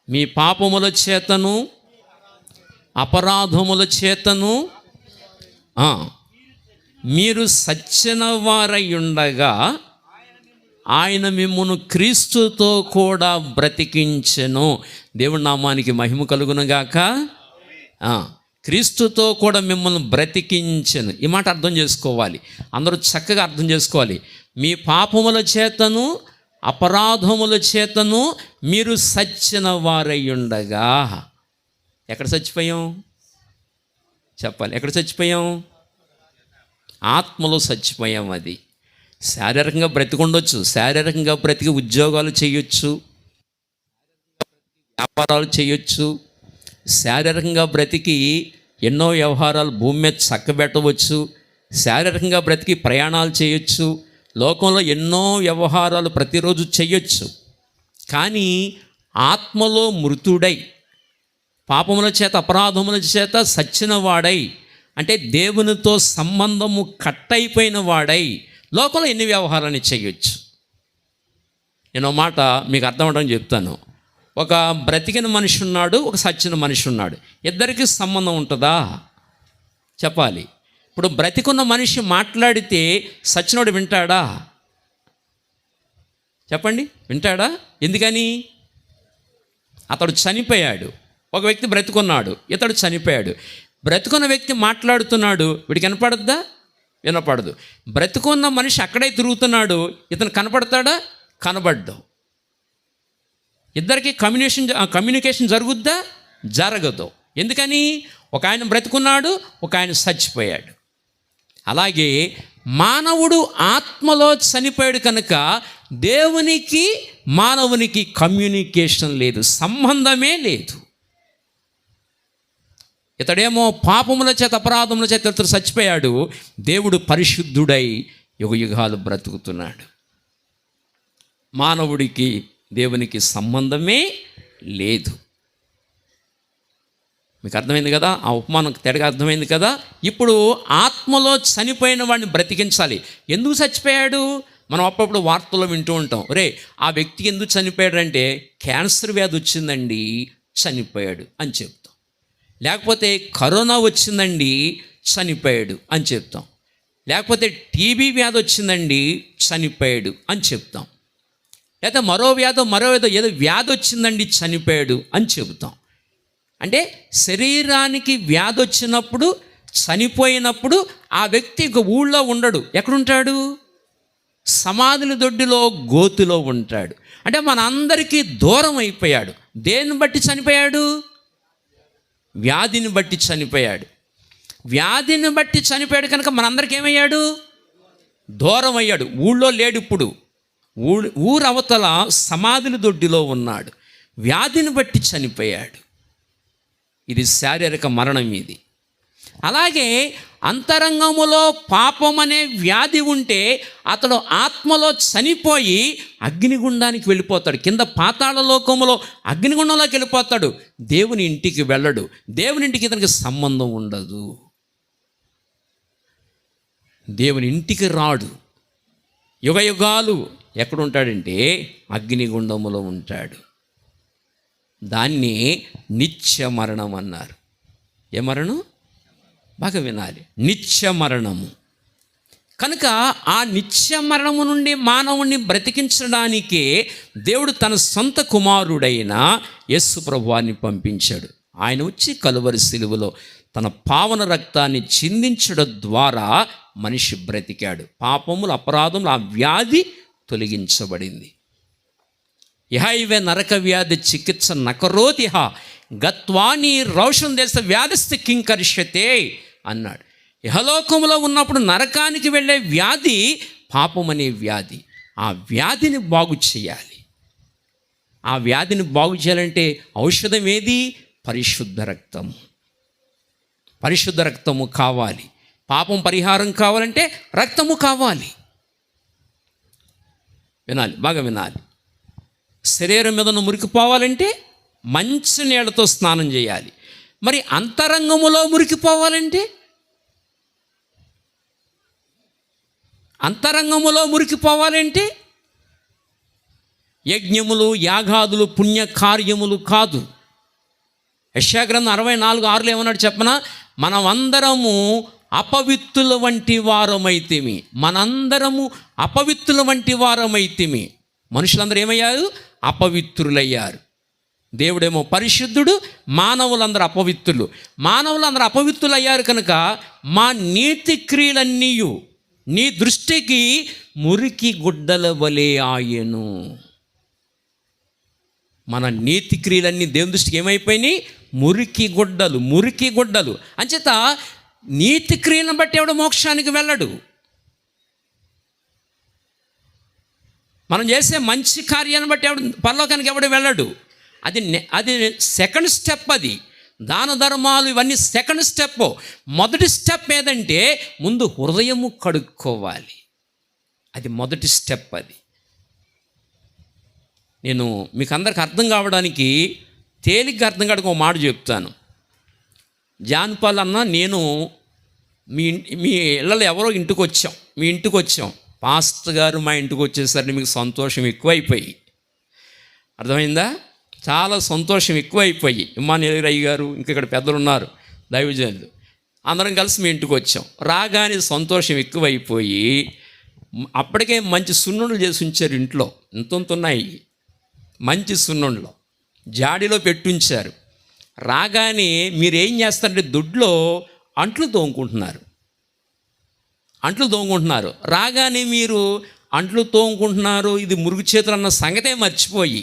[SPEAKER 1] మీ పాపముల చేతను అపరాధముల చేతను మీరు సచ్చిన వారై ఉండగా ఆయన మిమ్మును క్రీస్తుతో కూడా బ్రతికించెను. దేవుడి నామానికి మహిమ కలుగునుగాక. క్రీస్తుతో కూడా మిమ్మల్ని బ్రతికించెను. ఈ మాట అర్థం చేసుకోవాలి, అందరూ చక్కగా అర్థం చేసుకోవాలి. మీ పాపముల చేతను అపరాధముల చేతను మీరు సచ్చిన వారై ఉండగా. ఎక్కడ చచ్చిపోయాం చెప్పాలి, ఎక్కడ చచ్చిపోయాం? ఆత్మలో చచ్చిపోయాం. అది శారీరకంగా బ్రతికుండొచ్చు, శారీరకంగా బ్రతికి ఉద్యోగాలు చేయొచ్చు, వ్యాపారాలు చేయొచ్చు, శారీరకంగా బ్రతికి ఎన్నో వ్యవహారాలు భూమి మీద చక్కబెట్టవచ్చు, శారీరకంగా బ్రతికి ప్రయాణాలు చేయొచ్చు, లోకంలో ఎన్నో వ్యవహారాలు ప్రతిరోజు చేయొచ్చు. కానీ ఆత్మలో మృతుడై, పాపముల చేత అపరాధముల చేత సచ్చిన వాడై, అంటే దేవునితో సంబంధము కట్ అయిపోయిన వాడై లోకంలో ఎన్ని వ్యవహారాన్ని చేయొచ్చు. నేను మాట మీకు అర్థం అవడం చెప్తాను. ఒక బ్రతికిన మనిషి ఉన్నాడు, ఒక సచ్చిన మనిషి ఉన్నాడు, ఇద్దరికి సంబంధం ఉంటుందా చెప్పాలి. ఇప్పుడు బ్రతికున్న మనిషి మాట్లాడితే సచ్చినోడు వింటాడా? చెప్పండి, వింటాడా? ఎందుకని? అతడు చనిపోయాడు, ఒక వ్యక్తి బ్రతుకున్నాడు, ఇతడు చనిపోయాడు. బ్రతుకున్న వ్యక్తి మాట్లాడుతున్నాడు, వీడికి వినపడద్దా? వినపడదు. బ్రతుకున్న మనిషి అక్కడే తిరుగుతున్నాడు, ఇతను కనపడతాడా? కనబడ్డు. ఇద్దరికి కమ్యూనికేషన్ జరుగుద్దా? జరగదు. ఎందుకని? ఒక ఆయన బ్రతుకున్నాడు, ఒక ఆయన చచ్చిపోయాడు. అలాగే మానవుడు ఆత్మలో చనిపోయాడు కనుక దేవునికి మానవునికి కమ్యూనికేషన్ లేదు, సంబంధమే లేదు. ఇతడేమో పాపముల చేత అపరాధముల చేత ఇతడు చచ్చిపోయాడు, దేవుడు పరిశుద్ధుడై యుగయుగాలు బ్రతుకుతున్నాడు. మానవుడికి దేవునికి సంబంధమే లేదు. మీకు అర్థమైంది కదా? ఆ ఉపమానం తెగ అర్థమైంది కదా? ఇప్పుడు ఆత్మలో చనిపోయిన వాడిని బ్రతికించాలి. ఎందుకు చచ్చిపోయాడు? మనం అప్పుడప్పుడు వార్తల్లో వింటూ ఉంటాం, రే ఆ వ్యక్తి ఎందుకు చనిపోయాడు అంటే క్యాన్సర్ వ్యాధి వచ్చిందండి చనిపోయాడు అని చెప్తాం. లేకపోతే కరోనా వచ్చిందండి చనిపోయాడు అని చెప్తాం. లేకపోతే టీబీ వ్యాధి వచ్చిందండి చనిపోయాడు అని చెప్తాం. లేకపోతే మరో ఏదో వ్యాధి వచ్చిందండి చనిపోయాడు అని చెబుతాం. అంటే శరీరానికి వ్యాధి వచ్చినప్పుడు, చనిపోయినప్పుడు ఆ వ్యక్తి ఒక ఊళ్ళో ఉండడు. ఎక్కడుంటాడు? సమాధుల దొడ్డిలో, గోతిలో ఉంటాడు. అంటే మనందరికీ దూరం అయిపోయాడు. దేన్ని బట్టి చనిపోయాడు? వ్యాధిని బట్టి చనిపోయాడు. వ్యాధిని బట్టి చనిపోయాడు కనుక మనందరికీ ఏమయ్యాడు? దూరం అయ్యాడు. ఊళ్ళో లేడు. ఇప్పుడు ఊరవతల సమాధుల దొడ్డిలో ఉన్నాడు. వ్యాధిని బట్టి చనిపోయాడు. ఇది శారీరక మరణం. ఇది అలాగే అంతరంగములో పాపం అనే వ్యాధి ఉంటే అతడు ఆత్మలో చనిపోయి అగ్నిగుండానికి వెళ్ళిపోతాడు. కింద పాతాళ లోకములో అగ్నిగుండంలోకి వెళ్ళిపోతాడు. దేవుని ఇంటికి వెళ్ళడు. దేవుని ఇంటికి ఇతనికి సంబంధం ఉండదు. దేవుని ఇంటికి రాడు. యుగయుగాలు ఎక్కడుంటాడంటే అగ్నిగుండములో ఉంటాడు. దాన్ని నిత్య మరణం అన్నారు. ఏ మరణం? బాగా వినాలి, నిత్య మరణము. కనుక ఆ నిత్య మరణము నుండి మానవుణ్ణి బ్రతికించడానికే దేవుడు తన సొంత కుమారుడైన యేసు ప్రభువాన్ని పంపించాడు. ఆయన వచ్చి కలువరి సిలువలో తన పావన రక్తాన్ని చిందించడం ద్వారా మనిషి బ్రతికాడు. పాపములు, అపరాధములు, ఆ వ్యాధి తొలగించబడింది. ఇహ ఇవే నరక వ్యాధి చికిత్స నకరోతిహ గత్వాని రౌషన్ దేశ వ్యాధిస్థ కింకరిష్యతే అన్నాడు. ఇహలోకంలో ఉన్నప్పుడు నరకానికి వెళ్ళే వ్యాధి పాపం అనే వ్యాధి. ఆ వ్యాధిని బాగు చేయాలి. ఆ వ్యాధిని బాగు చేయాలంటే ఔషధం ఏది? పరిశుద్ధ రక్తము. పరిశుద్ధ రక్తము కావాలి. పాపం పరిహారం కావాలంటే రక్తము కావాలి. వినాలి, బాగా వినాలి. శరీరం మీద మురికిపోవాలంటే మంచి నీళ్లతో స్నానం చేయాలి. మరి అంతరంగములో మురికిపోవాలంటే, యజ్ఞములు, యాగాదులు, పుణ్యకార్యములు కాదు. యెషయా గ్రంథం 64:6 ఏమన్నాడు చెప్పనా? మనమందరము అపవిత్రుల వంటి వారమైతిమి. మనందరము అపవిత్రుల వంటి వారమైతిమి. మనుషులందరూ ఏమయ్యారు? అపవిత్రులయ్యారు. దేవుడేమో పరిశుద్ధుడు, మానవులందరూ అపవిత్రులు. మానవులందరూ అపవిత్రులు అయ్యారు కనుక మా నీతి క్రియలన్నీ నీ దృష్టికి మురికి గుడ్డల వలె ఆయను. మన నీతి క్రియలన్నీ దేవుని దృష్టికి ఏమైపోయినాయి? మురికి గుడ్డలు. అంచేత నీతి క్రియలను బట్టి ఎవడు మోక్షానికి వెళ్ళడు. మనం చేసే మంచి కార్యాన్ని బట్టి ఎవడు పరలోకానికి ఎవడు వెళ్ళడు. అది సెకండ్ స్టెప్. అది దాన ధర్మాలు ఇవన్నీ సెకండ్ స్టెప్. మొదటి స్టెప్ ఏదంటే ముందు హృదయము కడుక్కోవాలి. అది మొదటి స్టెప్. అది నేను మీకు అందరికి అర్థం కావడానికి తేలిగ్గా అర్థం కావడానికి ఒక మాట చెప్తాను. జాన్ పాల్ అన్న, నేను మీ ఇళ్ళలో ఎవరో మీ ఇంటికి వచ్చాం. పాస్టర్ గారు మా ఇంటికి వచ్చేసరికి మీకు సంతోషం ఎక్కువైపోయి, అర్థమైందా? చాలా సంతోషం ఎక్కువైపోయి, ఇమ్మానుయేల్ రయ్య గారు, ఇంకా ఇక్కడ పెద్దలు ఉన్నారు, దైవజనులు, అందరం కలిసి మీ ఇంటికి వచ్చాం. రాగానే సంతోషం ఎక్కువైపోయి అప్పటికే మంచి సున్నుండలు చేసి ఉంచారు ఇంట్లో, ఇంత ఉన్నాయి మంచి సున్నుండలు జాడీలో పెట్టుంచారు. రాగానే మీరు ఏం చేస్తారంటే దొడ్లో అంట్లు తోముకుంటున్నారు. రాగానే మీరు అంట్లు తోముకుంటున్నారు, ఇది మురుగు చేతులు అన్న సంగతే మర్చిపోయి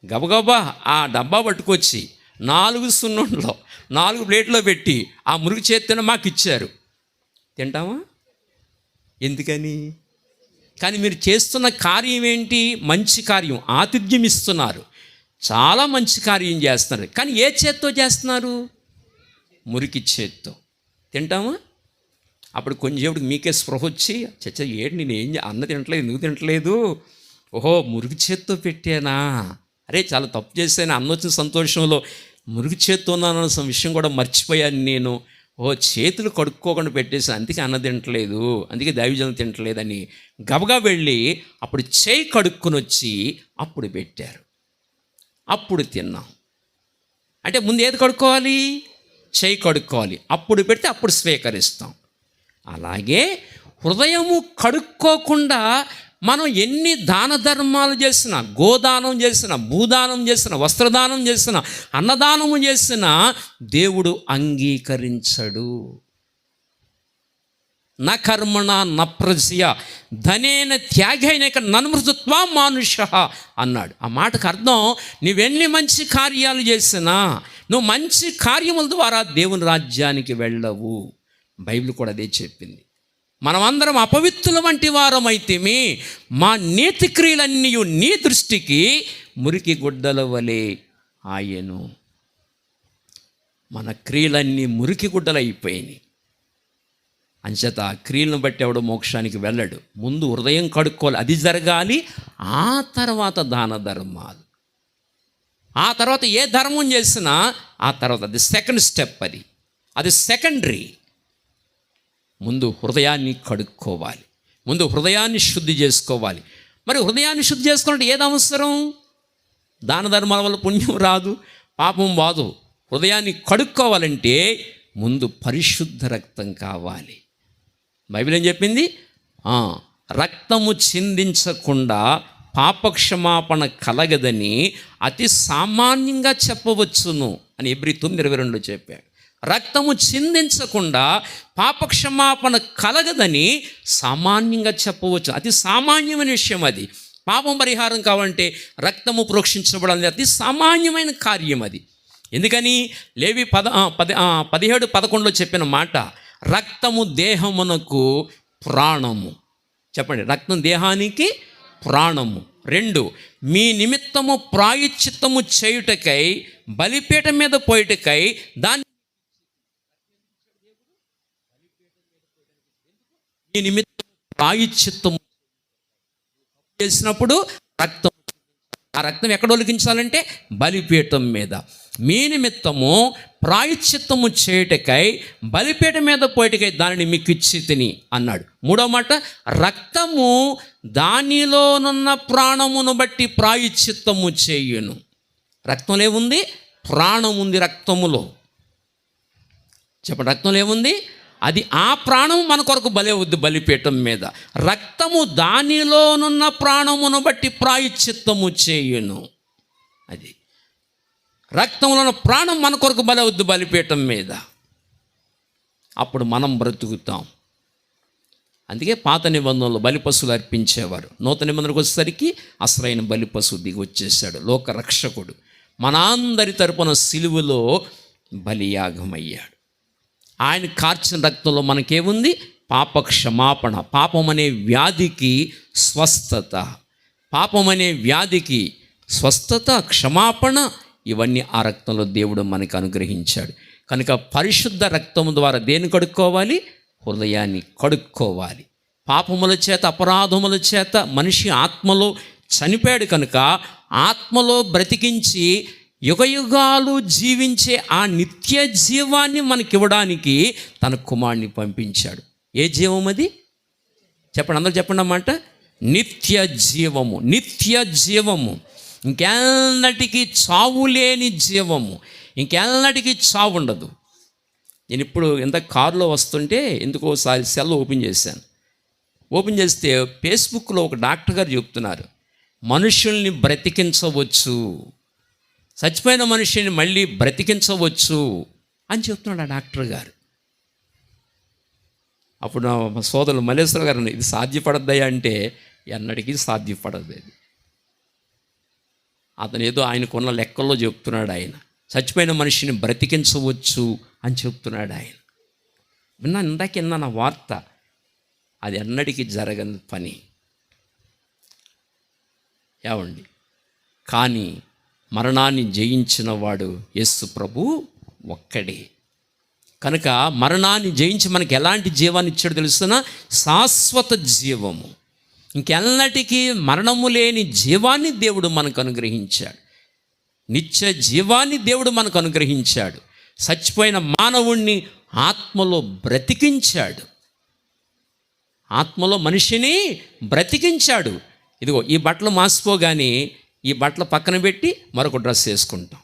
[SPEAKER 1] గబగబా ఆ డబ్బా పట్టుకొచ్చి 4 సున్నుండలో 4 ప్లేట్లో పెట్టి ఆ మురుగు చేతిని మాకు ఇచ్చారు. తింటామా? ఎందుకని? కానీ మీరు చేస్తున్న కార్యం ఏంటి? మంచి కార్యం, ఆతిథ్యం ఇస్తున్నారు, చాలా మంచి కార్యం చేస్తున్నారు. కానీ ఏ చేత్తో చేస్తున్నారు? మురికి చేత్తో. తింటామా? అప్పుడు కొంచెంసేపటికి మీకే స్పృహ వచ్చి చచ్చ ఏంటి నేను అన్న తినట్లేదు, ఎందుకు తినట్లేదు? ఓహో, మురికి చేత్తో పెట్టానా, అరే చాలా తప్పు చేశాను. అన్న వచ్చిన సంతోషంలో మురికి చేత్తో ఉన్నానన్న విషయం కూడా మర్చిపోయాను నేను. ఓహో, చేతులు కడుక్కోకుండా పెట్టేసి అందుకే అన్న తినట్లేదు, అందుకే దైవజనం తినట్లేదని గబగా వెళ్ళి అప్పుడు చేయి కడుక్కొని వచ్చి అప్పుడు పెట్టారు. అప్పుడు తిన్నాం. అంటే ముందు ఏది కడుక్కోవాలి? చేయి కడుక్కోవాలి, అప్పుడు పెడితే అప్పుడు స్వీకరిస్తాం. అలాగే హృదయము కడుక్కోకుండా మనం ఎన్ని దాన ధర్మాలు చేసినా, గోదానం చేసినా, భూదానం చేసినా, వస్త్రదానం చేసినా, అన్నదానము చేసినా దేవుడు అంగీకరించడు. న కర్మణ న ప్రజయ ధనేన త్యాగైనక నన్మృతత్వా మానుష అన్నాడు. ఆ మాటకు అర్థం, నువ్వెన్ని మంచి కార్యాలు చేసినా నువ్వు మంచి కార్యముల ద్వారా దేవుని రాజ్యానికి వెళ్ళవు. బైబిల్ కూడా అదే చెప్పింది. మనమందరం అపవిత్రుల వంటి వారమైతేమి మా నీతి క్రియలన్నీ నీ దృష్టికి మురికి గుడ్డల వలె ఆయను. మన క్రియలన్నీ మురికి గుడ్డలు అయిపోయినాయి. అంచేత ఆ క్రియలను బట్టి ఎవడు మోక్షానికి వెళ్ళడు. ముందు హృదయం కడుక్కోవాలి, అది జరగాలి. ఆ తర్వాత దాన ధర్మాలు, ఆ తర్వాత ఏ ధర్మం చేసినా ఆ తర్వాత అది సెకండ్ స్టెప్, అది సెకండరీ. ముందు హృదయాన్ని కడుక్కోవాలి, ముందు హృదయాన్ని శుద్ధి చేసుకోవాలి. మరి హృదయాన్ని శుద్ధి చేసుకోవాలంటే ఏది అవసరం? దాన ధర్మాల వల్ల పుణ్యం రాదు, పాపం బాదు. హృదయాన్ని కడుక్కోవాలంటే ముందు పరిశుద్ధ రక్తం కావాలి. బైబిల్ ఏం చెప్పింది? రక్తము చిందించకుండా పాపక్షమాపణ కలగదని అతి సామాన్యంగా చెప్పవచ్చును అని ఎబ్రీ 9:22 చెప్పాడు. రక్తము చిందించకుండా పాపక్షమాపణ కలగదని సామాన్యంగా చెప్పవచ్చు. అతి సామాన్యమైన విషయం అది. పాపం పరిహారం కావాలంటే రక్తము ప్రోక్షించబడాలి, అతి సామాన్యమైన కార్యం అది. ఎందుకని? లేవి 17:11 చెప్పిన మాట, రక్తము దేహమునకు ప్రాణము. చెప్పండి, రక్తం దేహానికి ప్రాణము. 2, మీ నిమిత్తము ప్రాయశ్చిత్తము చేయుటకై బలిపీఠం మీద పోయుటకై దాన్ని మీ నిమిత్తం ప్రాయశ్చిత్తము చేసినప్పుడు రక్తం, ఆ రక్తం ఎక్కడ ఒలికించాలంటే బలిపీఠం మీద. మీ నిమిత్తము ప్రాయశ్చిత్తము చేయుటకై బలిపీఠం మీద పోయేటకై దానిని మీకు ఇచ్చి తిని అన్నాడు. 3వ మాట, రక్తము దానిలోనున్న ప్రాణమును బట్టి ప్రాయశ్చిత్తము చేయును. రక్తంలో ఏముంది? ప్రాణం ఉంది రక్తములో. చెప్పండి, రక్తంలో ఏముంది? అది ఆ ప్రాణము మన కొరకు బలి అవుద్ది బలిపీఠం మీద. రక్తము దానిలోనున్న ప్రాణమును బట్టి ప్రాయశ్చిత్తము చేయును. అది రక్తంలో ఉన్న ప్రాణం మన కొరకు బలి అవుద్ది బలిపీఠం మీద. అప్పుడు మనం బ్రతుకుతాం. అందుకే పాత నిబంధనలో బలి పశువులు అర్పించేవారు. నూతన నిబంధనకు వచ్చేసరికి అసలైన బలి పశువు దిగి వచ్చేసాడు, లోక రక్షకుడు. మనందరి తరపున సిలువలో బలియాగమయ్యాడు. ఆయన కార్చిన రక్తంలో మనకేముంది? పాప క్షమాపణ. పాపం అనే వ్యాధికి స్వస్థత, పాపం అనే వ్యాధికి స్వస్థత, క్షమాపణ, ఇవన్నీ ఆ రక్తంలో దేవుడు మనకు అనుగ్రహించాడు. కనుక పరిశుద్ధ రక్తం ద్వారా దేన్ని కడుక్కోవాలి? హృదయాన్ని కడుక్కోవాలి. పాపముల చేత, అపరాధముల చేత మనిషి ఆత్మలో చనిపోయాడు కనుక ఆత్మలో బ్రతికించి యుగయుగాలు జీవించే ఆ నిత్య జీవాన్ని మనకివ్వడానికి తన కుమారుని పంపించాడు. ఏ జీవం అది? చెప్పండి, అందరూ చెప్పండి అన్నమాట. నిత్య జీవము. నిత్య జీవము, ఇంకెన్నటికీ చావు లేని జీవము, ఇంకెన్నటికీ చావు ఉండదు. నేను ఇప్పుడు ఎంత కారులో వస్తుంటే ఎందుకోసారి సెల్ ఓపెన్ చేశాను. ఓపెన్ చేస్తే ఫేస్బుక్లో ఒక డాక్టర్ గారు చెప్తున్నారు, మనుషుల్ని బ్రతికించవచ్చు, చచ్చిపోయిన మనిషిని మళ్ళీ బ్రతికించవచ్చు అని చెప్తున్నాడు ఆ డాక్టర్ గారు. అప్పుడు మా సోదరులు మల్లేశ్వర గారు, ఇది సాధ్యపడద్దయ్యా అంటే, ఎన్నటికీ సాధ్యపడదు. అది అతను ఏదో ఆయనకున్న లెక్కల్లో చెప్తున్నాడు. ఆయన చచ్చిపోయిన మనిషిని బ్రతికించవచ్చు అని చెప్తున్నాడు ఆయన. విన్నా నా వార్త. అది ఎన్నటికీ జరగని పని ఏమండి. కానీ మరణాన్ని జయించిన వాడు యేసు ప్రభు ఒక్కడే. కనుక మరణాన్ని జయించి మనకి ఎలాంటి జీవాన్ని ఇచ్చాడో తెలుస్తున్నా? శాశ్వత జీవము. ఇంకెన్నటికీ మరణము లేని జీవాన్ని దేవుడు మనకు అనుగ్రహించాడు. నిత్య జీవాన్ని దేవుడు మనకు అనుగ్రహించాడు. చచ్చిపోయిన మానవుణ్ణి ఆత్మలో బ్రతికించాడు. ఆత్మలో మనిషిని బ్రతికించాడు. ఇదిగో ఈ బట్టలు మాసిపోగానే ఈ బట్టలు పక్కన పెట్టి మరొక డ్రెస్ వేసుకుంటాం.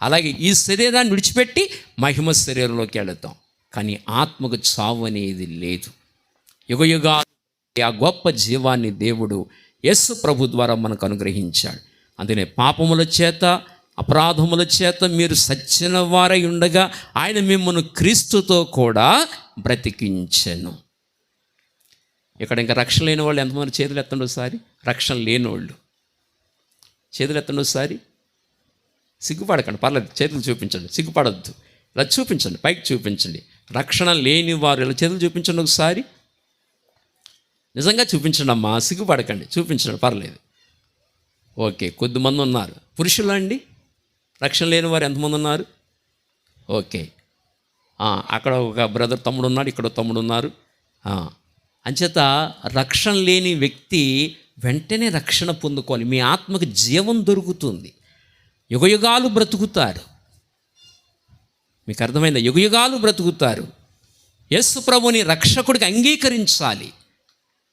[SPEAKER 1] అలాగే ఈ శరీరాన్ని విడిచిపెట్టి మహిమ శరీరంలోకి వెళతాం. కానీ ఆత్మకు చావు అనేది లేదు. యుగయుగా ఆ గొప్ప జీవాన్ని దేవుడు యేసు ప్రభు ద్వారా మనకు అనుగ్రహించాడు. అందుకనే పాపముల చేత అపరాధముల చేత మీరు సచ్చిన వారై ఉండగా ఆయన మిమ్మల్ని క్రీస్తుతో కూడా బ్రతికించెను. ఇక్కడ ఇంకా రక్షణ లేని వాళ్ళు ఎంతమంది చేతులు ఎత్తండి ఒకసారి. రక్షణ లేని వాళ్ళు చేతులు ఎత్తండి ఒకసారి. సిగ్గుపడకండి, పర్లేదు, చేతులు చూపించండి, సిగ్గుపడద్దు. ఇలా చూపించండి, పైకి చూపించండి. రక్షణ లేని వారు ఇలా చేతులు చూపించండి ఒకసారి. నిజంగా చూపించండి అమ్మా, సిగ్గుపడకండి, చూపించండి, పర్లేదు. ఓకే, కొద్దిమంది ఉన్నారు. పురుషులు అండి, రక్షణ లేని వారు ఎంతమంది ఉన్నారు? ఓకే, అక్కడ ఒక బ్రదర్ తమ్ముడు ఉన్నాడు, ఇక్కడ తమ్ముడు ఉన్నారు. అంచేత రక్షణ లేని వ్యక్తి వెంటనే రక్షణ పొందుకోవాలి. మీ ఆత్మకు జీవం దొరుకుతుంది. యుగయుగాలు బ్రతుకుతారు. మీకు అర్థమైందా? యుగయుగాలు బ్రతుకుతారు. యేసు ప్రభుని రక్షకుడికి అంగీకరించాలి.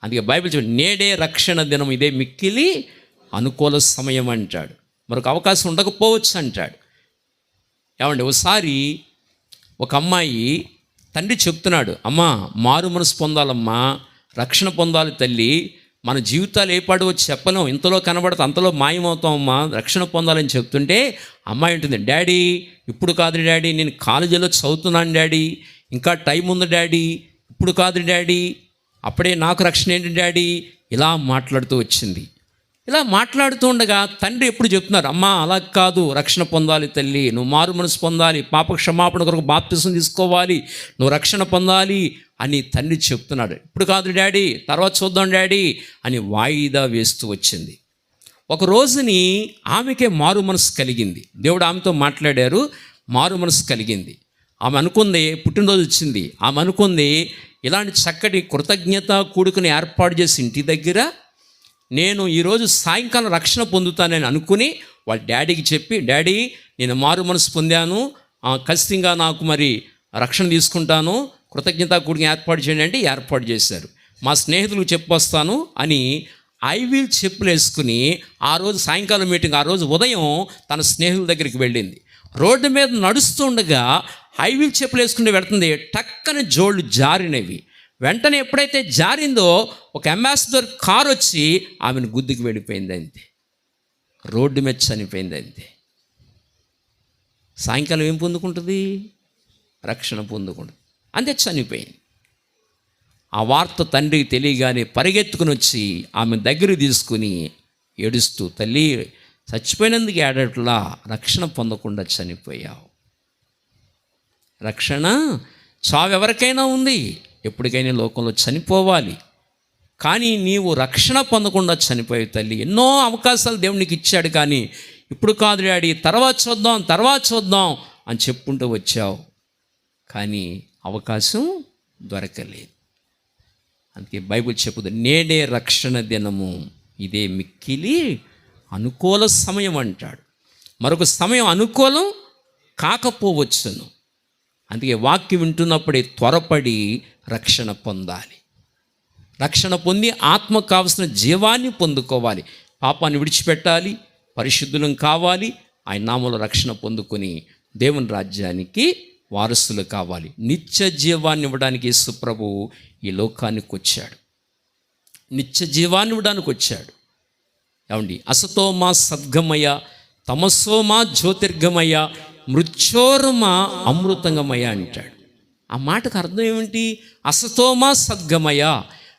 [SPEAKER 1] అందుకే బైబిల్ చెప్పి నేడే రక్షణ దినం, ఇదే మిక్కిలి అనుకూల సమయం అంటాడు. మరొక అవకాశం ఉండకపోవచ్చు అంటాడు. ఏమండి, ఒకసారి ఒక అమ్మాయి తండ్రి చెప్తున్నాడు, అమ్మా మారు మనసు పొందాలమ్మా, రక్షణ పొందాలి తల్లి, మన జీవితాలు ఏపాడో చెప్పలేం, ఇంతలో కనబడితే అంతలో మాయమవుతామమ్మా, రక్షణ పొందాలని చెప్తుంటే అమ్మాయి ఉంటుంది, డాడీ ఇప్పుడు కాదు డాడీ, నేను కాలేజీలో చదువుతున్నాను డాడీ, ఇంకా టైం ఉంది డాడీ, ఇప్పుడు కాదు డాడీ, అప్పుడే నాకు రక్షణ ఏంటి డాడీ, ఇలా మాట్లాడుతూ వచ్చింది. ఇలా మాట్లాడుతూ ఉండగా తండ్రి ఎప్పుడు చెప్తున్నారు, అమ్మా అలా కాదు, రక్షణ పొందాలి తల్లి, నువ్వు మారు మనసు పొందాలి, పాప క్షమాపణ కొరకు బాప్తిసం తీసుకోవాలి, నువ్వు రక్షణ పొందాలి అని తండ్రి చెప్తున్నాడు. ఇప్పుడు కాదు డాడీ, తర్వాత చూద్దాం డాడీ అని వాయిదా వేస్తూ వచ్చింది. ఒక రోజుని ఆమెకే మారు మనసు కలిగింది. దేవుడు ఆమెతో మాట్లాడారు, మారు మనసు కలిగింది. ఆమె అనుకుంది, పుట్టినరోజు వచ్చింది, ఆమె అనుకుంది ఇలాంటి చక్కటి కృతజ్ఞత కూడుకుని ఏర్పాటు చేసి ఇంటి దగ్గర నేను ఈరోజు సాయంకాలం రక్షణ పొందుతానని అనుకుని వాళ్ళ డాడీకి చెప్పి, డాడీ నేను మారు మనసు పొందాను, ఖచ్చితంగా నాకు మరి రక్షణ తీసుకుంటాను, కృతజ్ఞత కూడికి ఏర్పాటు చేయండి అంటే ఏర్పాటు చేశారు. మా స్నేహితులకు చెప్పొస్తాను అని ఐవీల్ చెప్పులు వేసుకుని ఆ రోజు సాయంకాలం మీటింగ్, ఆ రోజు ఉదయం తన స్నేహితుల దగ్గరికి వెళ్ళింది. రోడ్డు మీద నడుస్తూ ఉండగా ఐవీల్ చెప్పులు వేసుకుని వెళ్తుంది, టక్కన జోళ్ళు జారినవి. వెంటనే ఎప్పుడైతే జారిందో ఒక అంబాసిడర్ కారు వచ్చి ఆమెను గుద్దుకు వెళ్ళిపోయింది. అంతే, రోడ్డు మీద చనిపోయింది. అంతే. సాయంకాలం ఏం పొందుకుంటుంది? రక్షణ పొందుకుంటుంది. అంతే, చనిపోయింది. ఆ వార్త తండ్రికి తెలియగానే పరిగెత్తుకుని వచ్చి ఆమె దగ్గర తీసుకుని ఏడుస్తూ, తల్లి చచ్చిపోయినందుకు ఏడట్లా, రక్షణ పొందకుండా చనిపోయావు. రక్షణ చావు ఎవరికైనా ఉంది, ఎప్పటికైనా లోకంలో చనిపోవాలి. కానీ నీవు రక్షణ పొందకుండా చనిపోయావు తల్లి. ఎన్నో అవకాశాలు దేవుడు నీకు ఇచ్చాడు, కానీ ఇప్పుడు కాదు డాడీ, తర్వాత చూద్దాం అని చెప్పుకుంటూ వచ్చావు, కానీ అవకాశం దొరకలేదు. అందుకే బైబిల్ చెప్పుదు, నేడే రక్షణ దినము, ఇదే మిక్కిలి అనుకూల సమయం అంటాడు. మరొక సమయం అనుకూలం కాకపోవచ్చును. అందుకే వాక్యం వింటున్నప్పుడే త్వరపడి రక్షణ పొందాలి. రక్షణ పొంది ఆత్మకు కావలసిన జీవాన్ని పొందుకోవాలి. పాపాన్ని విడిచిపెట్టాలి, పరిశుద్ధులం కావాలి, ఆయన నామములో రక్షణ పొందుకొని దేవుని రాజ్యానికి వారసులు కావాలి. నిత్య జీవాన్ని ఇవ్వడానికి యేసు ప్రభువు ఈ లోకానికి వచ్చాడు. నిత్య జీవాన్ని ఇవ్వడానికి వచ్చాడు. ఏమండి, అసతోమా సద్గమయ, తమసోమా జ్యోతిర్గమయ, మృత్యోర్మా అమృతంగమయ అంటాడు. ఆ మాటకు అర్థం ఏమిటి? అసతోమా సద్గమయ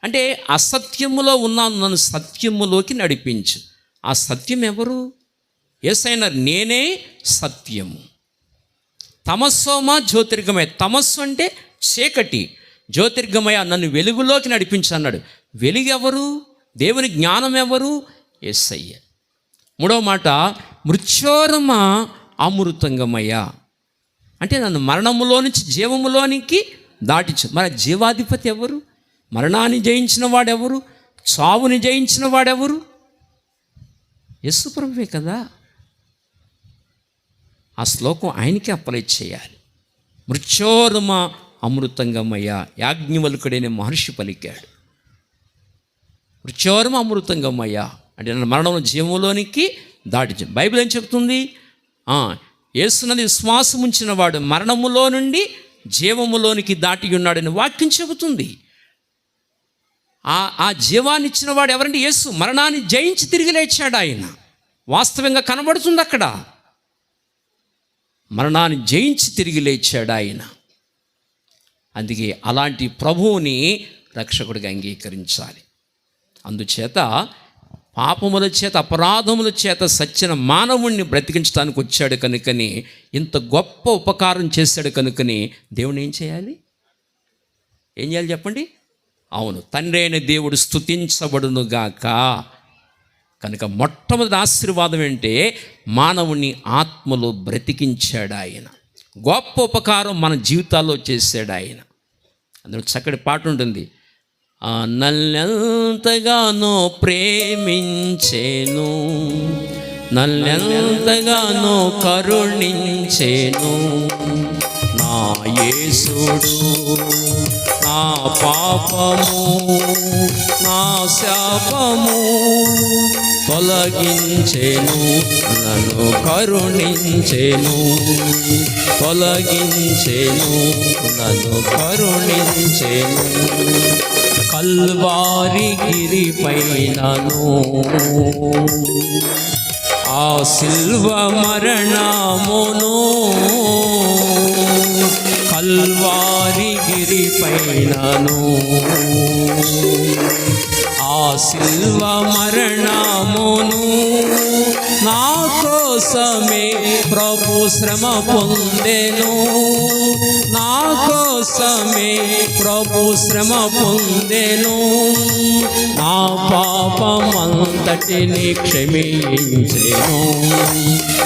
[SPEAKER 1] అంటే అసత్యములో ఉన్నాను, నన్ను సత్యములోకి నడిపించు. ఆ సత్యం ఎవరు? యేసయ్య, నేనే సత్యము. తమస్సోమా జ్యోతిర్గమయ, తమస్సు అంటే చీకటి, జ్యోతిర్గమయ నన్ను వెలుగులోకి నడిపించు అన్నాడు. వెలుగు ఎవరు? దేవుని జ్ఞానం ఎవరు? యేసయ్య. మూడవ మాట, మృత్యోర్మా అమృతంగమయ అంటే నన్ను మరణములో నుంచి జీవములోనికి దాటించు. మరి జీవాధిపతి ఎవరు? మరణాన్ని జయించిన వాడెవరు? చావుని జయించిన వాడెవరు? యేసు ప్రభువే కదా. ఆ శ్లోకం ఆయనకే అప్లై చేయాలి. మృత్యోర్మా అమృతంగమయ, యాజ్ఞవల్కుడైన మహర్షి పలికాడు. మృత్యోర్మ అమృతంగమయ అంటే నన్ను మరణంలో జీవంలోనికి దాటించు. బైబిల్ ఏం చెప్తుంది? యేసునందు విశ్వాసం ఉంచిన వాడు మరణములో నుండి జీవములోనికి దాటి ఉన్నాడని వాక్యం చెబుతుంది. ఆ జీవాన్ని ఇచ్చిన వాడు ఎవరంటే యేసు. మరణాన్ని జయించి తిరిగి లేచాడు ఆయన. వాస్తవంగా కనబడుతుంది అక్కడ. మరణాన్ని జయించి తిరిగి లేచాడు ఆయన. అందుకే అలాంటి ప్రభువుని రక్షకుడిగా అంగీకరించాలి. అందుచేత పాపముల చేత, అపరాధముల చేత సచ్చిన మానవుణ్ణి బ్రతికించడానికి వచ్చాడు కనుకని, ఇంత గొప్ప ఉపకారం చేశాడు కనుకని దేవుని ఏం చేయాలి? ఏం చేయాలి చెప్పండి? అవును, తండ్రి అయిన దేవుడు స్తుతించబడునుగాక. కనుక మొట్టమొదటి ఆశీర్వాదం ఏంటే మానవుని ఆత్మలో బ్రతికించాడు ఆయన. గొప్ప ఉపకారం మన జీవితాల్లో చేశాడు ఆయన. అందులో చక్కటి పాట ఉంటుంది, నన్నెంతగానో ప్రేమించేను, నన్నెంతగానో కరుణించేను నా యేసుడు, నా పాపము నా శాపము తొలగించెను, నన్ను కరుణించెను, తొలగించెను, నన్ను కరుణించెను. కల్వారి గిరిపైనను ఆ సిల్వ మరణమును, కల్వారి గిరిపైనను ఆ సిల్వ మరణమును నా కోసమే ప్రభు శ్రమ పొందెను, నా కోసమే ప్రభు శ్రమ పొందెను, నా పాపమంతటిని క్షమించెను,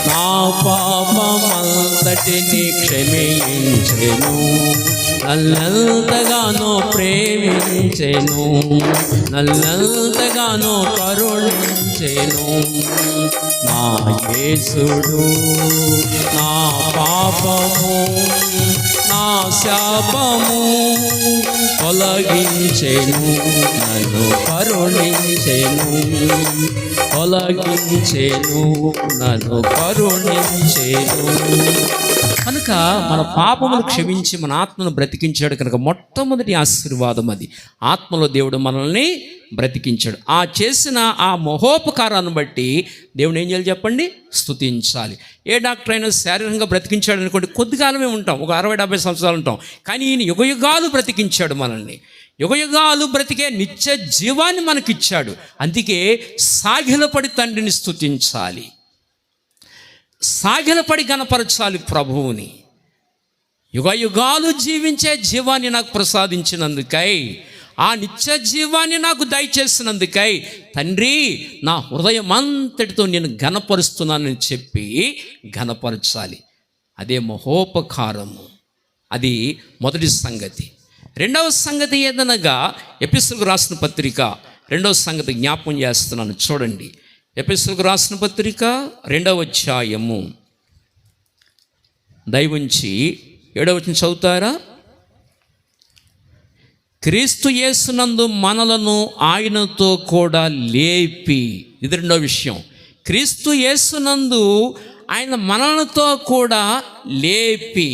[SPEAKER 1] నా పాపమంతటిని క్షమించెను, నన్నంతగానో ప్రేమించెను, నన్నంతగానో కరుణించెను నా యేసుడు, నా పాపము నా శాపము తొలగించెను, నన్ను కరుణించెను, తొలగించెను, నన్ను కరుణించెను. కనుక మన పాపములు క్షమించి మన ఆత్మను బ్రతికించాడు కనుక మొట్టమొదటి ఆశీర్వాదం అది. ఆత్మలో దేవుడు మనల్ని బ్రతికించాడు. ఆ చేసిన ఆ మహోపకారాన్ని బట్టి దేవుడు ఏం చేయాలి చెప్పండి? స్తుతించాలి. ఏ డాక్టర్ అయినా శారీరకంగా బ్రతికించాడు అనుకోండి, కొద్ది కాలమే ఉంటాం, ఒక 60-70 సంవత్సరాలు ఉంటాం. కానీ ఈయన యుగయుగాలు బ్రతికించాడు మనల్ని. యుగయుగాలు బ్రతికే నిత్య జీవాన్ని మనకిచ్చాడు. అందుకే సాగిలపడి తండ్రిని స్తుతించాలి, సాగిలపడి గణపరచాలి ప్రభువుని. యుగయుగాలు జీవించే జీవాన్ని నాకు ప్రసాదించినందుకై, ఆ నిత్య జీవాన్ని నాకు దయచేసినందుకై తండ్రి నా హృదయమంతటితో నేను ఘనపరుస్తున్నానని చెప్పి ఘనపరచాలి. అదే మహోపకారము. అది మొదటి సంగతి. రెండవ సంగతి ఏదనగా ఎపిసోడ్కు రాసిన పత్రిక 2వ సంగతి జ్ఞాపకం చేస్తున్నాను, చూడండి. ఎపిసోడ్కు రాసిన పత్రిక 2వ అధ్యాయము దయవుంచి 7వ వచనం చదువుతారా? క్రీస్తు యేసునందు మనలను ఆయనతో కూడా లేపి, ఇది 2వ విషయం. క్రీస్తు యేసునందు ఆయన మనలతో కూడా లేపి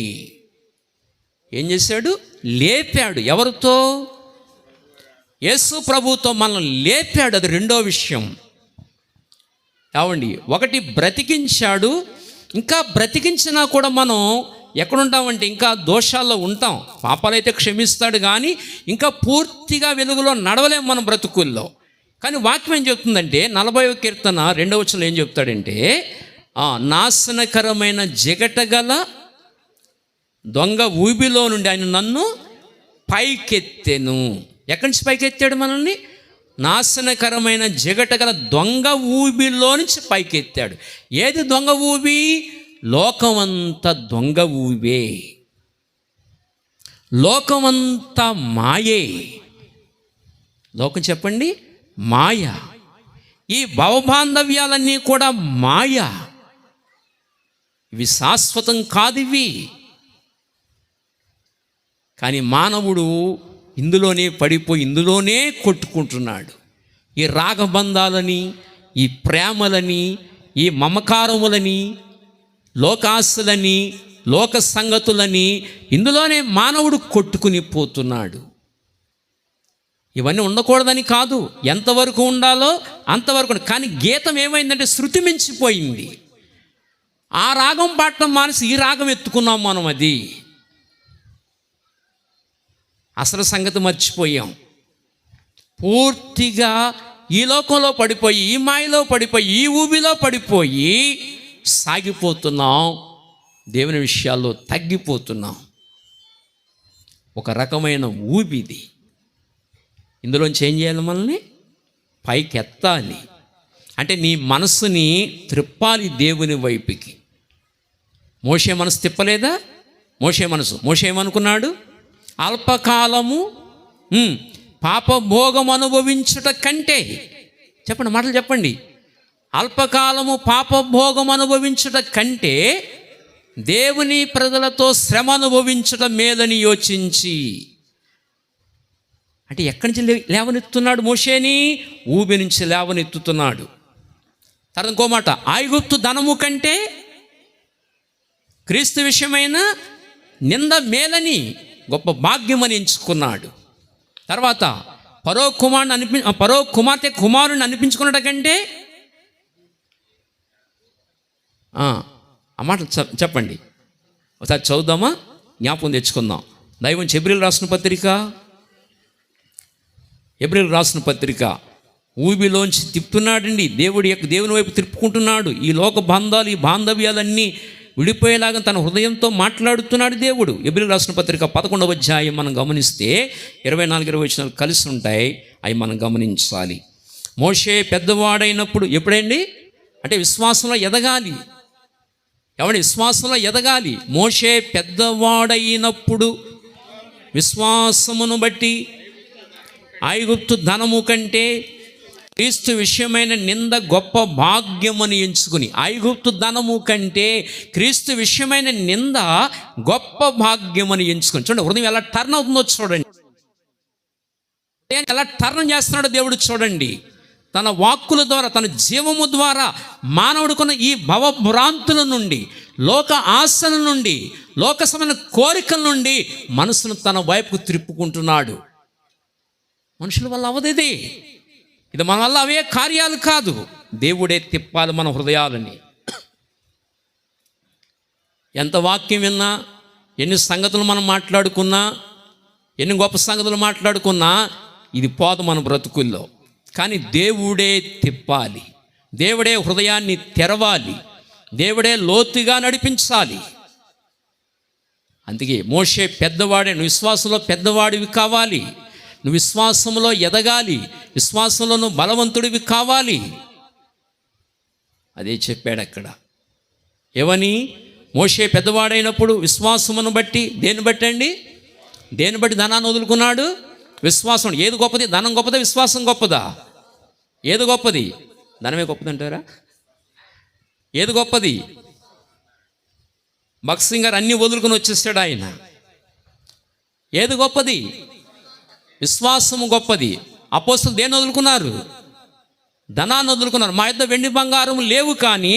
[SPEAKER 1] ఏం చేశాడు? లేపాడు. ఎవరితో? యేసు ప్రభుతో మనం లేపాడు, అది రెండో విషయం. ఏమండి, ఒకటి బ్రతికించాడు, ఇంకా బ్రతికించినా కూడా మనం ఎక్కడుంటామంటే ఇంకా దోషాల్లో ఉంటాం. పాపాలైతే క్షమిస్తాడు కానీ ఇంకా పూర్తిగా వెలుగులో నడవలేం మనం బ్రతుకుల్లో. కానీ వాక్యం ఏం చెప్తుందంటే 40వ కీర్తన 2వ వచనంలో ఏం చెప్తాడంటే, నాశనకరమైన జిగటగల దొంగ ఊబిలో నుండి ఆయన నన్ను పైకెత్తెను. ఎక్కడి నుంచి పైకెత్తాడు మనల్ని? నాశనకరమైన జిగటగల దొంగ ఊబిలో నుంచి పైకెత్తాడు. ఏది దొంగ ఊబి? లోకమంతా దొంగ ఊబే, లోకమంతా మాయే. లోకం చెప్పండి, మాయ. ఈ భవబాంధవ్యాలన్నీ కూడా మాయ, ఇవి శాశ్వతం కాదు ఇవి. కానీ మానవుడు ఇందులోనే పడిపోయి ఇందులోనే కొట్టుకుంటున్నాడు. ఈ రాగబంధాలని, ఈ ప్రేమలని, ఈ మమకారములని, లోకాశలని, లోక సంగతులని, ఇందులోనే మానవుడు కొట్టుకుని పోతున్నాడు. ఇవన్నీ ఉండకూడదని కాదు, ఎంతవరకు ఉండాలో అంతవరకు. కానీ గీతం ఏమైందంటే శృతి మించిపోయింది. ఆ రాగం పాడటం మానేసి ఈ రాగం ఎత్తుకున్నాం మనం. అది అసలు సంగతి మర్చిపోయాం. పూర్తిగా ఈ లోకంలో పడిపోయి, ఈ మాయలో పడిపోయి, ఈ ఊబిలో పడిపోయి సాగిపోతున్నాం. దేవుని విషయాల్లో తగ్గిపోతున్నాం. ఒక రకమైన ఊబిది. ఇందులోంచి ఏం చేయాలి? మనల్ని పైకెత్తాలి. అంటే నీ మనసుని త్రిప్పాలి దేవుని వైపుకి. మోషే మనసు తిప్పలేదా? మోషే ఏమనుకున్నాడు? అల్పకాలము పాపభోగం అనుభవించుట కంటే, చెప్పండి, మాటలు చెప్పండి. అల్పకాలము పాపభోగం అనుభవించుట కంటే దేవుని ప్రజలతో శ్రమ అనుభవించడం మేలని యోచించి. అంటే ఎక్కడి నుంచి లేవనెత్తున్నాడు మోషేని? ఊబి నుంచి లేవనెత్తుతున్నాడు. తర్వాత ఇంకో మాట, ఐగుప్తు ధనము కంటే క్రీస్తు విషయమైన నింద మేలని గొప్ప భాగ్యమని ఎంచుకున్నాడు. తర్వాత పరో కుమార్తె కుమారుని అనిపించుకున్నట కంటే, ఆ మాట చెప్పండి ఒకసారి చదువుదామా, జ్ఞాపకం తెచ్చుకుందాం. దైవం ఎబ్రీయులకు రాసిన పత్రిక ఊబిలోంచి తిప్పుతున్నాడండి. దేవుని వైపు తిప్పుకుంటున్నాడు. ఈ లోక బంధాలు, ఈ బాంధవ్యాలన్నీ విడిపోయేలాగా తన హృదయంతో మాట్లాడుతున్నాడు దేవుడు. ఎబ్రీయులకు రాసిన పత్రిక 11వ అధ్యాయం మనం గమనిస్తే 24-20 వచనాలు కలిసి ఉంటాయి. అవి మనం గమనించాలి. మోషే పెద్దవాడైనప్పుడు, ఎప్పుడండి అంటే విశ్వాసంలో ఎదగాలి. విశ్వాసంలో ఎదగాలి. మోషే పెద్దవాడైనప్పుడు విశ్వాసమును బట్టి ఐగుప్తు ధనము కంటే క్రీస్తు విషయమైన నింద గొప్ప భాగ్యమని ఎంచుకుని. ఐగుప్తు ధనము కంటే క్రీస్తు విషయమైన నింద గొప్ప భాగ్యమని ఎంచుకుని. చూడండి, హృదయం ఎలా టర్న్ అవుతుందో చూడండి, ఎలా టర్న్ చేస్తున్నాడో దేవుడు చూడండి. తన వాక్కుల ద్వారా, తన జీవము ద్వారా మానవుడుకున్న ఈ భవభ్రాంతుల నుండి, లోక ఆశల నుండి, లోకసమైన కోరికల నుండి మనసును తన వైపుకు త్రిప్పుకుంటున్నాడు. మనుషుల వల్ల అవ్వదు ఇది మన వల్ల అవే కార్యాలు కాదు. దేవుడే తిప్పాలి మన హృదయాలని. ఎంత వాక్యం విన్నా, ఎన్ని సంగతులు మనం మాట్లాడుకున్నా, ఎన్ని గొప్ప సంగతులు మాట్లాడుకున్నా, ఇది పోదు మన బ్రతుకుల్లో. కానీ దేవుడే తిప్పాలి, దేవుడే హృదయాన్ని తెరవాలి, దేవుడే లోతుగా నడిపించాలి. అందుకే మోషే పెద్దవాడే, నువ్వు విశ్వాసంలో పెద్దవాడివి కావాలి, నువ్వు విశ్వాసంలో ఎదగాలి, విశ్వాసంలో నువ్వు బలవంతుడివి కావాలి. అదే చెప్పాడు అక్కడ. ఏమని? మోషే పెద్దవాడైనప్పుడు విశ్వాసమును బట్టి, దేన్ని బట్టి అండి? దేన్ని బట్టి ధనాన్ని వదులుకున్నాడు? విశ్వాసం. ఏది గొప్పది? ధనం గొప్పదా, విశ్వాసం గొప్పదా? ఏది గొప్పది? ధనమే గొప్పది అంటారా? ఏది గొప్పది? భగత్ సింగ్ గారు అన్నీ వదులుకుని వచ్చేసాడు ఆయన. ఏది గొప్పది? విశ్వాసము గొప్పది. అపోస్తలులు దేన్ని వదులుకున్నారు? ధనాన్ని వదులుకున్నారు. మా యొద్ద వెండి బంగారం లేవు, కానీ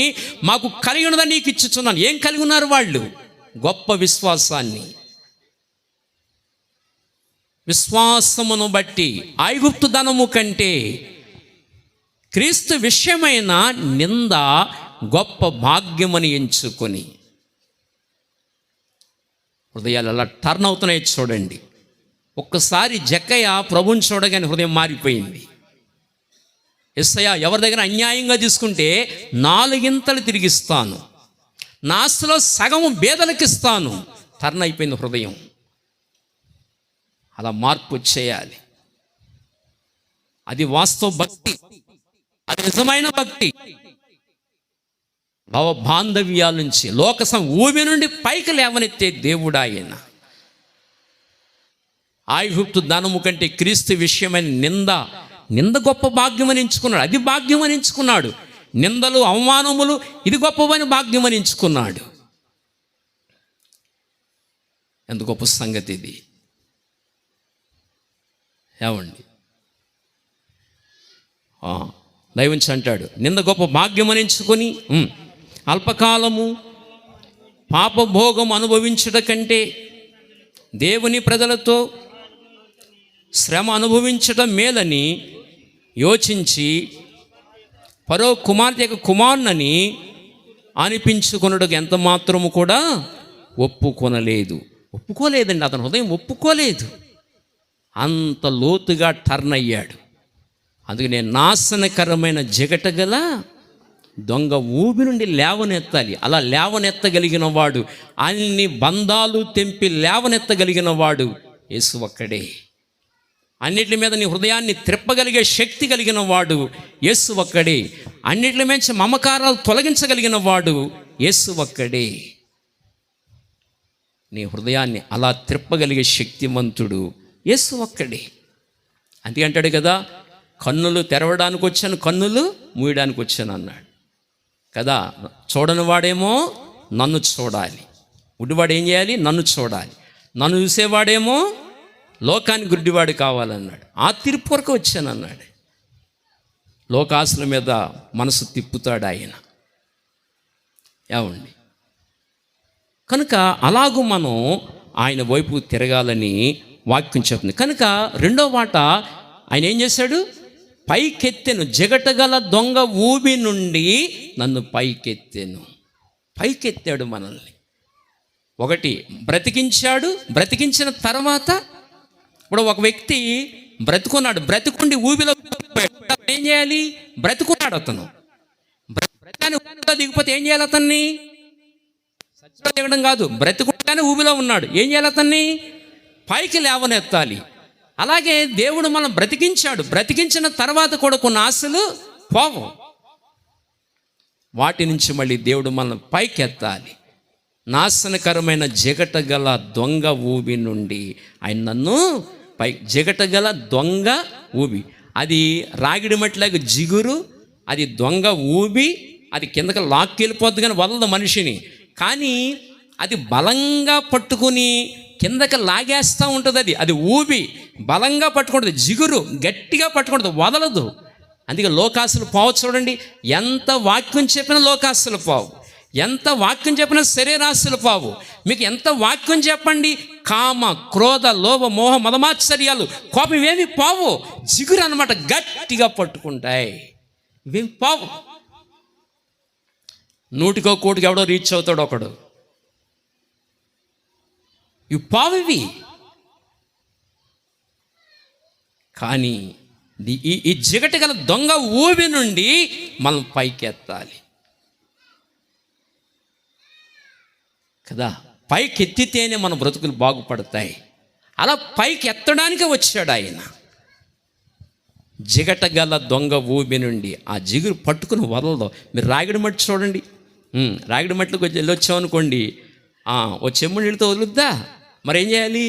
[SPEAKER 1] మాకు కలిగి ఉన్నదని నీకు ఇచ్చుచున్నాను. ఏం కలిగి ఉన్నారు వాళ్ళు? గొప్ప విశ్వాసాన్ని. విశ్వాసమును బట్టి ఐగుప్తు ధనము కంటే క్రీస్తు విషయమైన నింద గొప్ప భాగ్యమని ఎంచుకొని, హృదయాలు అలా టర్న్ అవుతున్నాయి చూడండి. ఒక్కసారి జక్కయ్య ప్రభుని చూడగానే హృదయం మారిపోయింది. యెషయా ఎవరి దగ్గర అన్యాయంగా తీసుకుంటే 4 తిరిగిస్తాను, నా ఆస్తిలో సగము బేదలకు ఇస్తాను. టర్న్ అయిపోయింది హృదయం. అలా మార్పు చేయాలి. అది వాస్తవ భక్తి, అది నిజమైన భక్తి. భావ బాంధవ్యాల నుంచి, ఊబి నుండి పైకి లేవనెత్తే దేవుడు ఆయన. ఐగుప్తు ధనము కంటే క్రీస్తు విషయమైన నింద గొప్ప భాగ్యమని ఎంచుకున్నాడు. అది భాగ్యమని ఎంచుకున్నాడు. నిందలు, అవమానములు ఇది గొప్పవని భాగ్యమని ఎంచుకున్నాడు. ఎంత గొప్ప సంగతి ఇది! ఏమండి, దైవంచి అంటాడు, నింద గొప్ప భాగ్యమని ఎంచుకొని అల్పకాలము పాపభోగం అనుభవించుట కంటే దేవుని ప్రజలతో శ్రమ అనుభవించటం మేలని యోచించి ఫరో కుమార్తె యొక్క కుమారునని అనిపించుకొనుటకు ఎంత మాత్రము కూడా ఒప్పుకోలేదండి. అతని హృదయం ఒప్పుకోలేదు. అంత లోతుగా టర్న్ అయ్యాడు. అందుకనే నాశనకరమైన జిగటగల దొంగ ఊబి నుండి లేవనెత్తాలి. అలా లేవనెత్తగలిగిన వాడు, అన్ని బంధాలు తెంపి లేవనెత్తగలిగిన వాడు యేసు ఒక్కడే. అన్నిటి మీద నీ హృదయాన్ని త్రిప్పగలిగే శక్తి కలిగిన వాడు యేసు ఒక్కడే. అన్నిటి మీద మమకారాలు తొలగించగలిగిన వాడు యేసు ఒక్కడే. నీ హృదయాన్ని అలా త్రిప్పగలిగే శక్తిమంతుడు యేసు ఒక్కడే. అందుకే అంటాడు కదా, కన్నులు తెరవడానికి వచ్చాను, కన్నులు మూయడానికి వచ్చాను అన్నాడు కదా. చూడని వాడేమో నన్ను చూడాలి, గుడ్డివాడు ఏం చేయాలి? నన్ను చూడాలి. నన్ను చూసేవాడేమో లోకానికి గుడ్డివాడు కావాలన్నాడు. ఆ తీర్పు వరకు వచ్చానన్నాడు. లోకాసుల మీద మనసు తిప్పుతాడు ఆయన. ఏమండి, కనుక అలాగూ మనం ఆయన వైపు తిరగాలని వాక్యం చెప్తుంది. కనుక రెండో మాట ఆయన ఏం చేశాడు? పైకెత్తెను, జగటగల దొంగ ఊబి నుండి నన్ను పైకెత్తాడు మనల్ని. ఒకటి బ్రతికించాడు. బ్రతికించిన తర్వాత ఇప్పుడు ఒక వ్యక్తి బ్రతుకున్నాడు, బ్రతుకుండి ఊబిలో ఏం చేయాలి? బ్రతుకున్నాడు అతను. దిగిపోతే ఏం చేయాలి? అతన్ని సచ్చిలో దిగడం కాదు, బ్రతుకుండానే ఊబిలో ఉన్నాడు. ఏం చేయాలి? అతన్ని పైకి లేవనెత్తాలి. అలాగే దేవుడు మనం బ్రతికించాడు. బ్రతికించిన తర్వాత కూడా కొన్ని ఆశలు పోవు. వాటి నుంచి మళ్ళీ దేవుడు మనం పైకెత్తాలి. నాశనకరమైన జిగటగల దొంగ ఊబి నుండి ఆయన నన్ను జిగటగల దొంగ ఊబి, అది రాగిడి మట్టిలాగా జిగురు, అది దొంగ ఊబి, అది కిందకి లాక్కెళ్ళిపోద్ది కానీ వదలదు మనిషిని. కానీ అది బలంగా పట్టుకుని కిందకి లాగేస్తూ ఉంటుంది. అది ఊబి బలంగా పట్టుకుంటుంది, జిగురు గట్టిగా పట్టుకుంటుంది, వదలదు. అందుకే లోకాసులు పోవు. చూడండి, ఎంత వాక్యం చెప్పినా లోకాసులు పోవు, ఎంత వాక్యం చెప్పినా శరీరాశలు పోవు. మీకు ఎంత వాక్యం చెప్పండి, కామ, క్రోధ, లోభ, మోహ, మదమాశ్చర్యాలు, కోపం ఇవేమి పోవు. జిగురు అన్నమాట, గట్టిగా పట్టుకుంటాయి, ఇవేమి పోవు. 100కో 1 ఎవడో రీచ్ అవుతాడు ఒకడు, ఇవి పావివి. కానీ ఈ జిగట గల దొంగ ఊబి నుండి మనం పైకెత్తాలి కదా. పైకెత్తితేనే మన బ్రతుకులు బాగుపడతాయి. అలా పైకి ఎత్తడానికే వచ్చాడు ఆయన. జిగట గల దొంగ ఊబి నుండి ఆ జిగురు పట్టుకుని వదలదు. మీరు రాగిడి మట్టి చూడండి, రాగిడి మట్టిలోకి వెళ్ళొచ్చామనుకోండి, ఓ చెమ్ము నీళ్ళతో వదులుద్దా? మరి ఏం చేయాలి?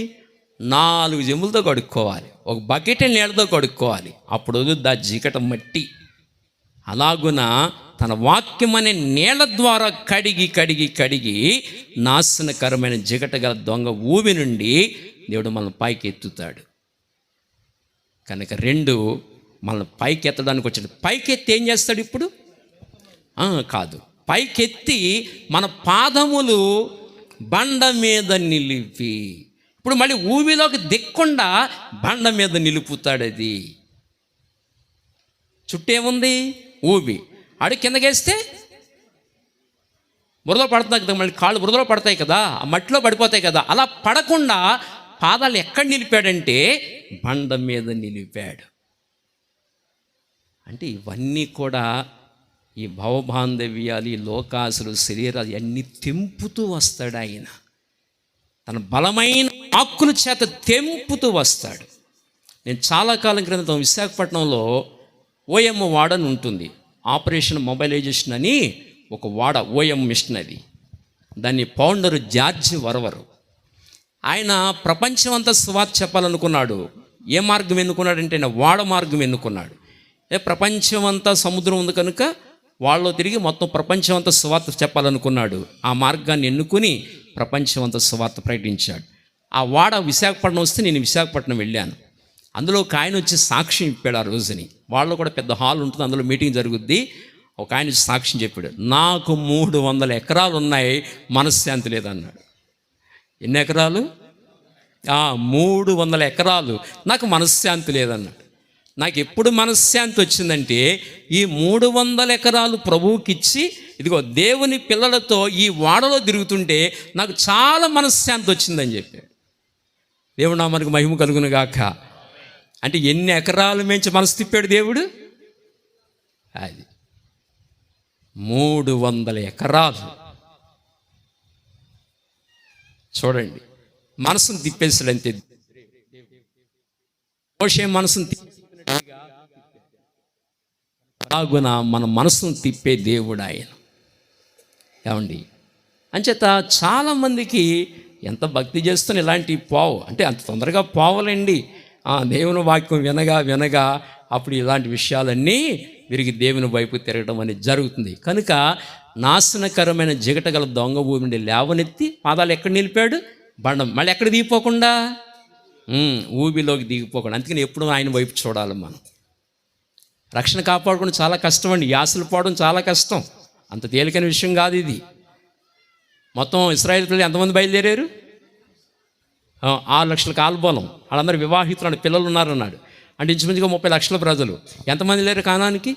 [SPEAKER 1] 4 చెంబులతో కడుక్కోవాలి, ఒక బకెట్ నీళ్ళతో కడుక్కోవాలి, అప్పుడు వదులుద్దా జిగట మట్టి. అలాగున తన వాక్యం అనే నీళ్ళ ద్వారా కడిగి కడిగి కడిగి నాశనకరమైన జిగట గల దొంగ ఊబి నుండి దేవుడు మనల్ని పైకి ఎత్తుతాడు. కనుక 2 మనల్ని పైకి ఎత్తడానికి వచ్చాడు. పైకెత్తి ఏం చేస్తాడు ఇప్పుడు? కాదు, పైకెత్తి మన పాదములు బండ మీద నిలిపి. ఇప్పుడు మళ్ళీ ఊబిలోకి దిక్కుండా బండ మీద నిలుపుతాడు. అది చుట్టేముంది ఊబి, ఆడు కిందకేస్తే బురదలో పడుతుంది కదా, మళ్ళీ కాళ్ళు బురదలో పడతాయి కదా, ఆ మట్టిలో పడిపోతాయి కదా. అలా పడకుండా పాదాలు ఎక్కడ నిలిపాడంటే బండ మీద నిలిపాడు. అంటే ఇవన్నీ కూడా ఈ భవబాంధవ్యాలు, ఈ లోకాసులు, శరీరాలు అన్నీ తెంపుతూ వస్తాడు ఆయన. తన బలమైన ఆకుల చేత తెంపుతూ వస్తాడు. నేను చాలా కాలం క్రితం విశాఖపట్నంలో ఓఎం వాడని ఉంటుంది, ఆపరేషన్ మొబైలైజేషన్ అని ఒక వాడ, ఓఎం మిషన్ అది. దాన్ని ఫౌండరు జార్జ్ వరవరు. ఆయన ప్రపంచం అంతా సువార్త చెప్పాలనుకున్నాడు. ఏ మార్గం ఎన్నుకున్నాడంటే ఆయన వాడ మార్గం ఎన్నుకున్నాడు. ప్రపంచం అంతా సముద్రం ఉంది కనుక వాళ్ళలో తిరిగి మొత్తం ప్రపంచం అంతా సువార్త చెప్పాలనుకున్నాడు. ఆ మార్గాన్ని ఎన్నుకుని ప్రపంచం అంతా సువార్త ప్రకటించాడు. ఆ వాడ విశాఖపట్నం వస్తే నేను విశాఖపట్నం వెళ్ళాను. అందులో ఒక ఆయన వచ్చి సాక్ష్యం ఇప్పాడు. ఆ రోజుని వాళ్ళు కూడా పెద్ద హాల్ ఉంటుంది, అందులో మీటింగ్ జరుగుద్ది. ఒక ఆయన వచ్చి సాక్ష్యం చెప్పాడు, నాకు 300 ఎకరాలు ఉన్నాయి, మనశ్శాంతి లేదన్నాడు. ఎన్ని ఎకరాలు? 300 ఎకరాలు, నాకు మనశ్శాంతి లేదన్నాడు. నాకు ఎప్పుడు మనశ్శాంతి వచ్చిందంటే ఈ 300 ఎకరాలు ప్రభువుకి ఇచ్చి ఇదిగో దేవుని పిల్లలతో ఈ వాడలో తిరుగుతుంటే నాకు చాలా మనశ్శాంతి వచ్చిందని చెప్పాడు. దేవుడు నామానికి మహిమ కలుగును గాక. అంటే ఎన్ని ఎకరాలు మించి మనసు తిప్పాడు దేవుడు? అది 300 ఎకరాలు. చూడండి, మనసును తిప్పేసాడు అంతే. మోషే మనసును అలాగున మన మనసును తిప్పే దేవుడు ఆయన. ఏమండి, అంచేత చాలామందికి ఎంత భక్తి చేస్తున్న ఇలాంటి పోవు, అంటే అంత తొందరగా పోవాలండి. దేవుని వాక్యం వినగా వినగా అప్పుడు ఇలాంటి విషయాలన్నీ విరిగి దేవుని వైపు తిరగడం అనేది జరుగుతుంది. కనుక నాశనకరమైన జిగటగల దొంగ భూమి నుండి లేవనెత్తి పాదాలు ఎక్కడ నిలిపాడు? బండం. మళ్ళీ ఎక్కడ దిగిపోకుండా? ఊబిలోకి దిగిపోకుండా. అందుకని ఎప్పుడు ఆయన వైపు చూడాలి మనం. రక్షణ కాపాడుకోవడం చాలా కష్టం అండి. యాసలు పోవడం చాలా కష్టం, అంత తేలికైన విషయం కాదు ఇది. మొత్తం ఇశ్రాయేలు పిల్లలు ఎంతమంది బయలుదేరారు? 6 లక్షల కాల్బోలం. వాళ్ళందరూ వివాహితులు, పిల్లలు ఉన్నారన్నాడు. అంటే ఇంచుమించుగా 30 లక్షల ప్రజలు. ఎంతమంది లేరు కానానికి?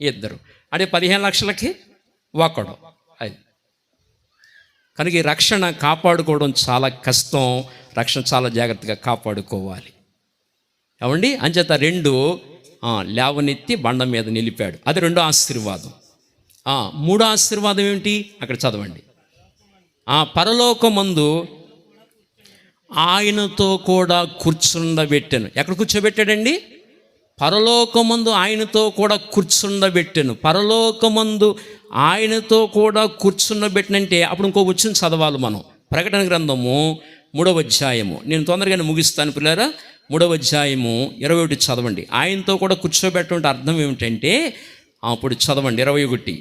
[SPEAKER 1] 2. అంటే 15 లక్షలకి ఒకడు. అది కనుక ఈ రక్షణ కాపాడుకోవడం చాలా కష్టం. రక్షణ చాలా జాగ్రత్తగా కాపాడుకోవాలి. ఏమండి, అంచేత 2 లేవనెత్తి బండ మీద నిలిపాడు. అది 2వ ఆశీర్వాదం. 3వ ఆశీర్వాదం ఏమిటి? అక్కడ చదవండి. పరలోకమందు ఆయనతో కూడా కూర్చుండబెట్టాను. ఎక్కడ కూర్చోబెట్టాడండి? పరలోకమందు ఆయనతో కూడా కూర్చుండబెట్టాను. పరలోకమందు ఆయనతో కూడా కూర్చుండబెట్టినంటే అప్పుడు ఇంకో వచ్చిన చదవాలి మనం. ప్రకటన గ్రంథము 3వ అధ్యాయము. నేను తొందరగానే ముగిస్తాను పిల్లారా. 3వ అధ్యాయము 21 చదవండి. ఆయనతో కూడా కూర్చోబెట్టే అర్థం ఏమిటంటే, అప్పుడు చదవండి 21.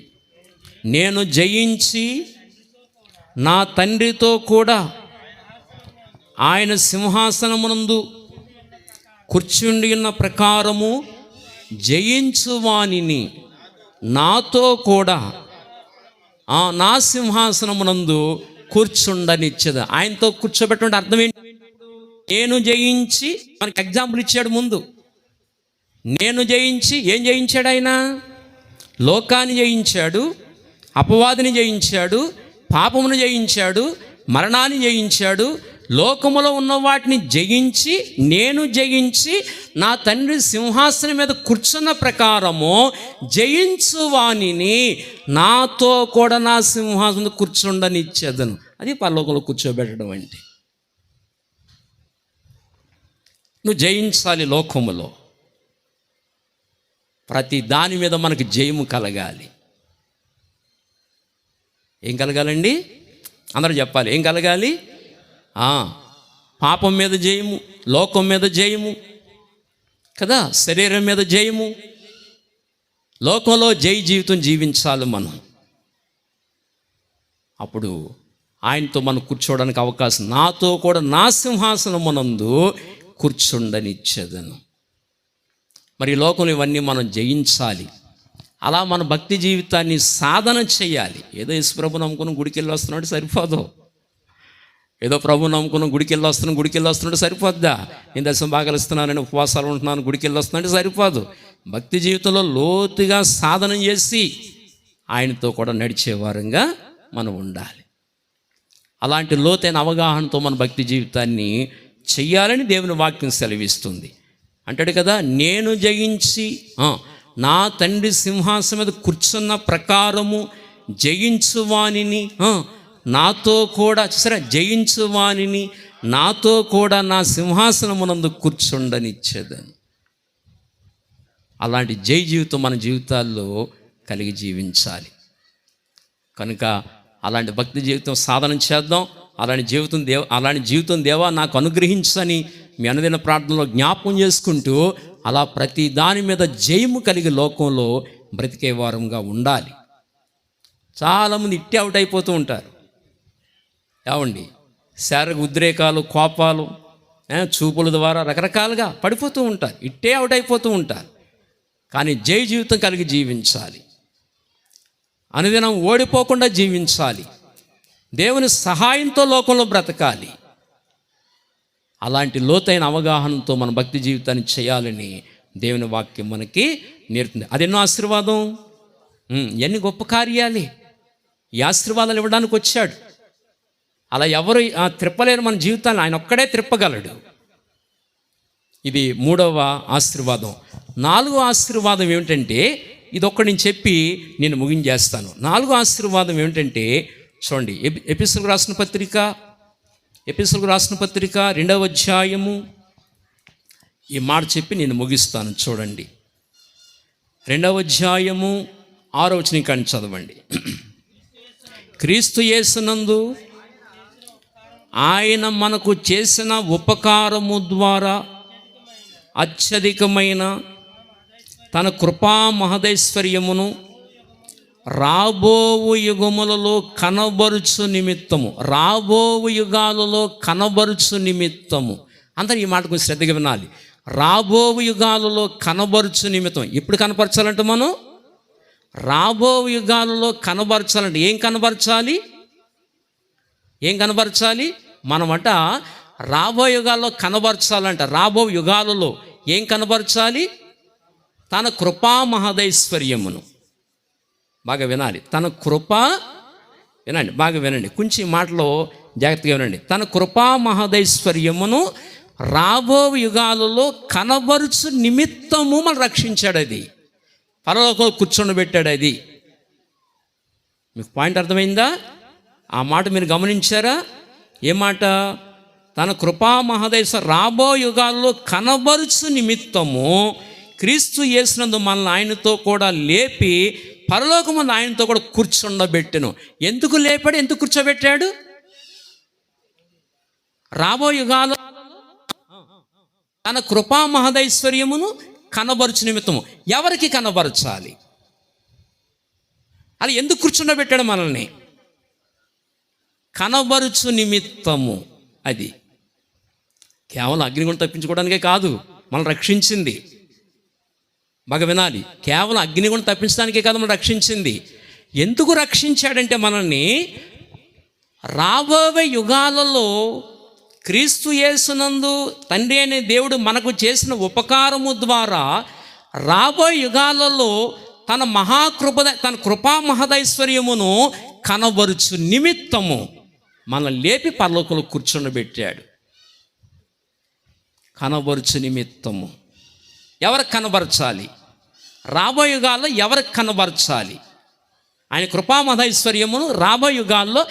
[SPEAKER 1] నేను జయించి నా తండ్రితో కూడా ఆయన సింహాసనమునందు కూర్చుండి ఉన్న ప్రకారము జయించువానిని నాతో కూడా నా సింహాసనమునందు కూర్చుండనిచ్చదు. ఆయనతో కూర్చోబెట్టే అర్థం ఏంటి? నేను జయించి, మనకి ఎగ్జాంపుల్ ఇచ్చాడు ముందు. నేను జయించి, ఏం జయించాడు ఆయన? లోకాన్ని జయించాడు, అపవాదిని జయించాడు, పాపమును జయించాడు, మరణాన్ని జయించాడు. లోకములో ఉన్న వాటిని జయించి, నేను జయించి నా తండ్రి సింహాసనం మీద కూర్చున్న ప్రకారము జయించువానిని నాతో కూడా నా సింహాసనం కూర్చుండనిచ్చేదను. అది పరలోకంలో కూర్చోబెట్టడం అంటే. నువ్వు జయించాలి. లోకములో ప్రతి దాని మీద మనకు జయము కలగాలి. ఏం కలగాలండి? అందరూ చెప్పాలి. ఏం కలగాలి? పాపం మీద జయము, లోకం మీద జయము కదా, శరీరం మీద జయము. లోకంలో జై జీవితం జీవించాలి మనం. అప్పుడు ఆయనతో మనం కూర్చోవడానికి అవకాశం. నాతో కూడా నా సింహాసనమునందు కూర్చుండనిచ్చేదను. మరి లోకంలో ఇవన్నీ మనం జయించాలి. అలా మన భక్తి జీవితాన్ని సాధన చేయాలి. ఏదో యేసుప్రభు నమ్ముకుని గుడికి వెళ్ళి వస్తున్నాడు సరిపోదు. ఏదో ప్రభు నమ్ముకున్నాం, గుడికి వెళ్ళి వస్తున్నాడు సరిపోద్దా? నేను దశం భాగాలు ఇస్తున్నానని, ఉపవాసాలు ఉంటున్నాను, గుడికి వెళ్ళి వస్తున్నానంటే సరిపోదు. భక్తి జీవితంలో లోతుగా సాధన చేసి ఆయనతో కూడా నడిచే వారంగా మనం ఉండాలి. అలాంటి లోతైన అవగాహనతో మన భక్తి జీవితాన్ని చెయ్యాలని దేవుని వాక్యం సెలవిస్తుంది. అంటాడు కదా, నేను జయించి నా తండ్రి సింహాసనం మీద కూర్చున్న ప్రకారము జయించువానిని నాతో కూడా, చూసారా, జయించువానిని నాతో కూడా నా సింహాసనమునందు కూర్చుండనిచ్చేదని. అలాంటి జై జీవితం మన జీవితాల్లో కలిగి జీవించాలి. కనుక అలాంటి భక్తి జీవితం సాధన చేద్దాం. అలాంటి జీవితం దేవా నాకు అనుగ్రహించని మీ అనుదిన ప్రార్థనలో జ్ఞాపకం చేసుకుంటూ అలా ప్రతి దాని మీద జయము కలిగి లోకంలో బ్రతికే వారంగా ఉండాలి. చాలామంది ఇట్టే అవుట్ అయిపోతూ ఉంటారు. ఏమండి, శారీరక ఉద్రేకాలు, కోపాలు, చూపుల ద్వారా రకరకాలుగా పడిపోతూ ఉంటారు, ఇట్టే అవుట్ అయిపోతూ ఉంటారు. కానీ జై జీవితం కలిగి జీవించాలి. అనుదినం ఓడిపోకుండా జీవించాలి. దేవుని సహాయంతో లోకంలో బ్రతకాలి. అలాంటి లోతైన అవగాహనతో మన భక్తి జీవితాన్ని చేయాలని దేవుని వాక్యం మనకి నేర్పుతుంది. అదెన్నో ఆశీర్వాదం, ఎన్ని గొప్ప కార్యాలే. ఈ ఆశీర్వాదాలు ఇవ్వడానికి వచ్చాడు. అలా ఎవరు త్రిప్పలేరు మన జీవితాన్ని, ఆయన ఒక్కడే త్రిప్పగలడు. ఇది 3వ ఆశీర్వాదం. 4వ ఆశీర్వాదం ఏమిటంటే, ఇది ఒక్కటి నేను చెప్పి నేను ముగించేస్తాను. 4వ ఆశీర్వాదం ఏమిటంటే, చూడండి, ఎపిసోడ్కు రాసిన పత్రిక 2వ అధ్యాయము, ఈ మాట చెప్పి నేను ముగిస్తాను. చూడండి, 2వ అధ్యాయము 6వ వచనం కానీ చదవండి. క్రీస్తు యేసునందు ఆయన మనకు చేసిన ఉపకారము ద్వారా అత్యధికమైన తన కృపా మహదైశ్వర్యమును రాబోవు యుగములలో కనబరుచు నిమిత్తము, రాబోవు యుగాలలో కనబరుచు నిమిత్తము. అందరూ ఈ మాట కొంచెం శ్రద్ధగా వినాలి. రాబోవు యుగాలలో కనబరుచు నిమిత్తం. ఎప్పుడు కనపరచాలంటే మనం రాబోవు యుగాలలో కనబరచాలంటే ఏం కనబరచాలి? మనమట రాబో యుగాల్లో కనబరచాలంట. రాబో యుగాలలో ఏం కనబరచాలి? తన కృపా మహదైశ్వర్యమును. బాగా వినాలి. తన కృప, వినండి, బాగా వినండి, కొంచెం మాటలో జాగ్రత్తగా వినండి. తన కృపా మహదైశ్వర్యమును రాబో యుగాలలో కనబరుచు నిమిత్తము మనం రక్షించాడు. అది పరలోకంలో కూర్చొని అది. మీకు పాయింట్ అర్థమైందా? ఆ మాట మీరు గమనించారా? ఏ మాట? తన కృపా మహదైశ్వర్యం రాబో యుగాల్లో కనబరుచు నిమిత్తము క్రీస్తు యేసునందు మనల్ని ఆయనతో కూడా లేపి పరలోకమందు ఆయనతో కూడా కూర్చుండబెట్టెను. ఎందుకు లేపాడు? ఎందుకు కూర్చోబెట్టాడు? రాబో యుగాలు తన కృపా మహదైశ్వర్యమును కనబరుచు నిమిత్తము. ఎవరికి కనబరచాలి? అలా ఎందుకు కూర్చుండబెట్టాడు మనల్ని? కనబరుచు నిమిత్తము. అది కేవలం అగ్నిగుండం తప్పించుకోవడానికే కాదు మనం రక్షించింది. బాగా వినాలి. కేవలం అగ్నిగుండం తప్పించడానికే కాదు మనం రక్షించింది. ఎందుకు రక్షించాడంటే మనల్ని రాబోయే యుగాలలో క్రీస్తు యేసునందు తండ్రి అనే దేవుడు మనకు చేసిన ఉపకారము ద్వారా రాబోయే యుగాలలో తన కృపా మహదైశ్వర్యమును కనబరుచు నిమిత్తము మనల్ని లేపి పరలోకంలో కూర్చొనబెట్టాడు. కనబరుచు నిమిత్తము. ఎవరికి కనబరచాలి? రాబోయే యుగాల్లో ఎవరికి కనబరచాలి? ఆయన కృపా మహదైశ్వర్యమును రాబోయే యుగాల్లో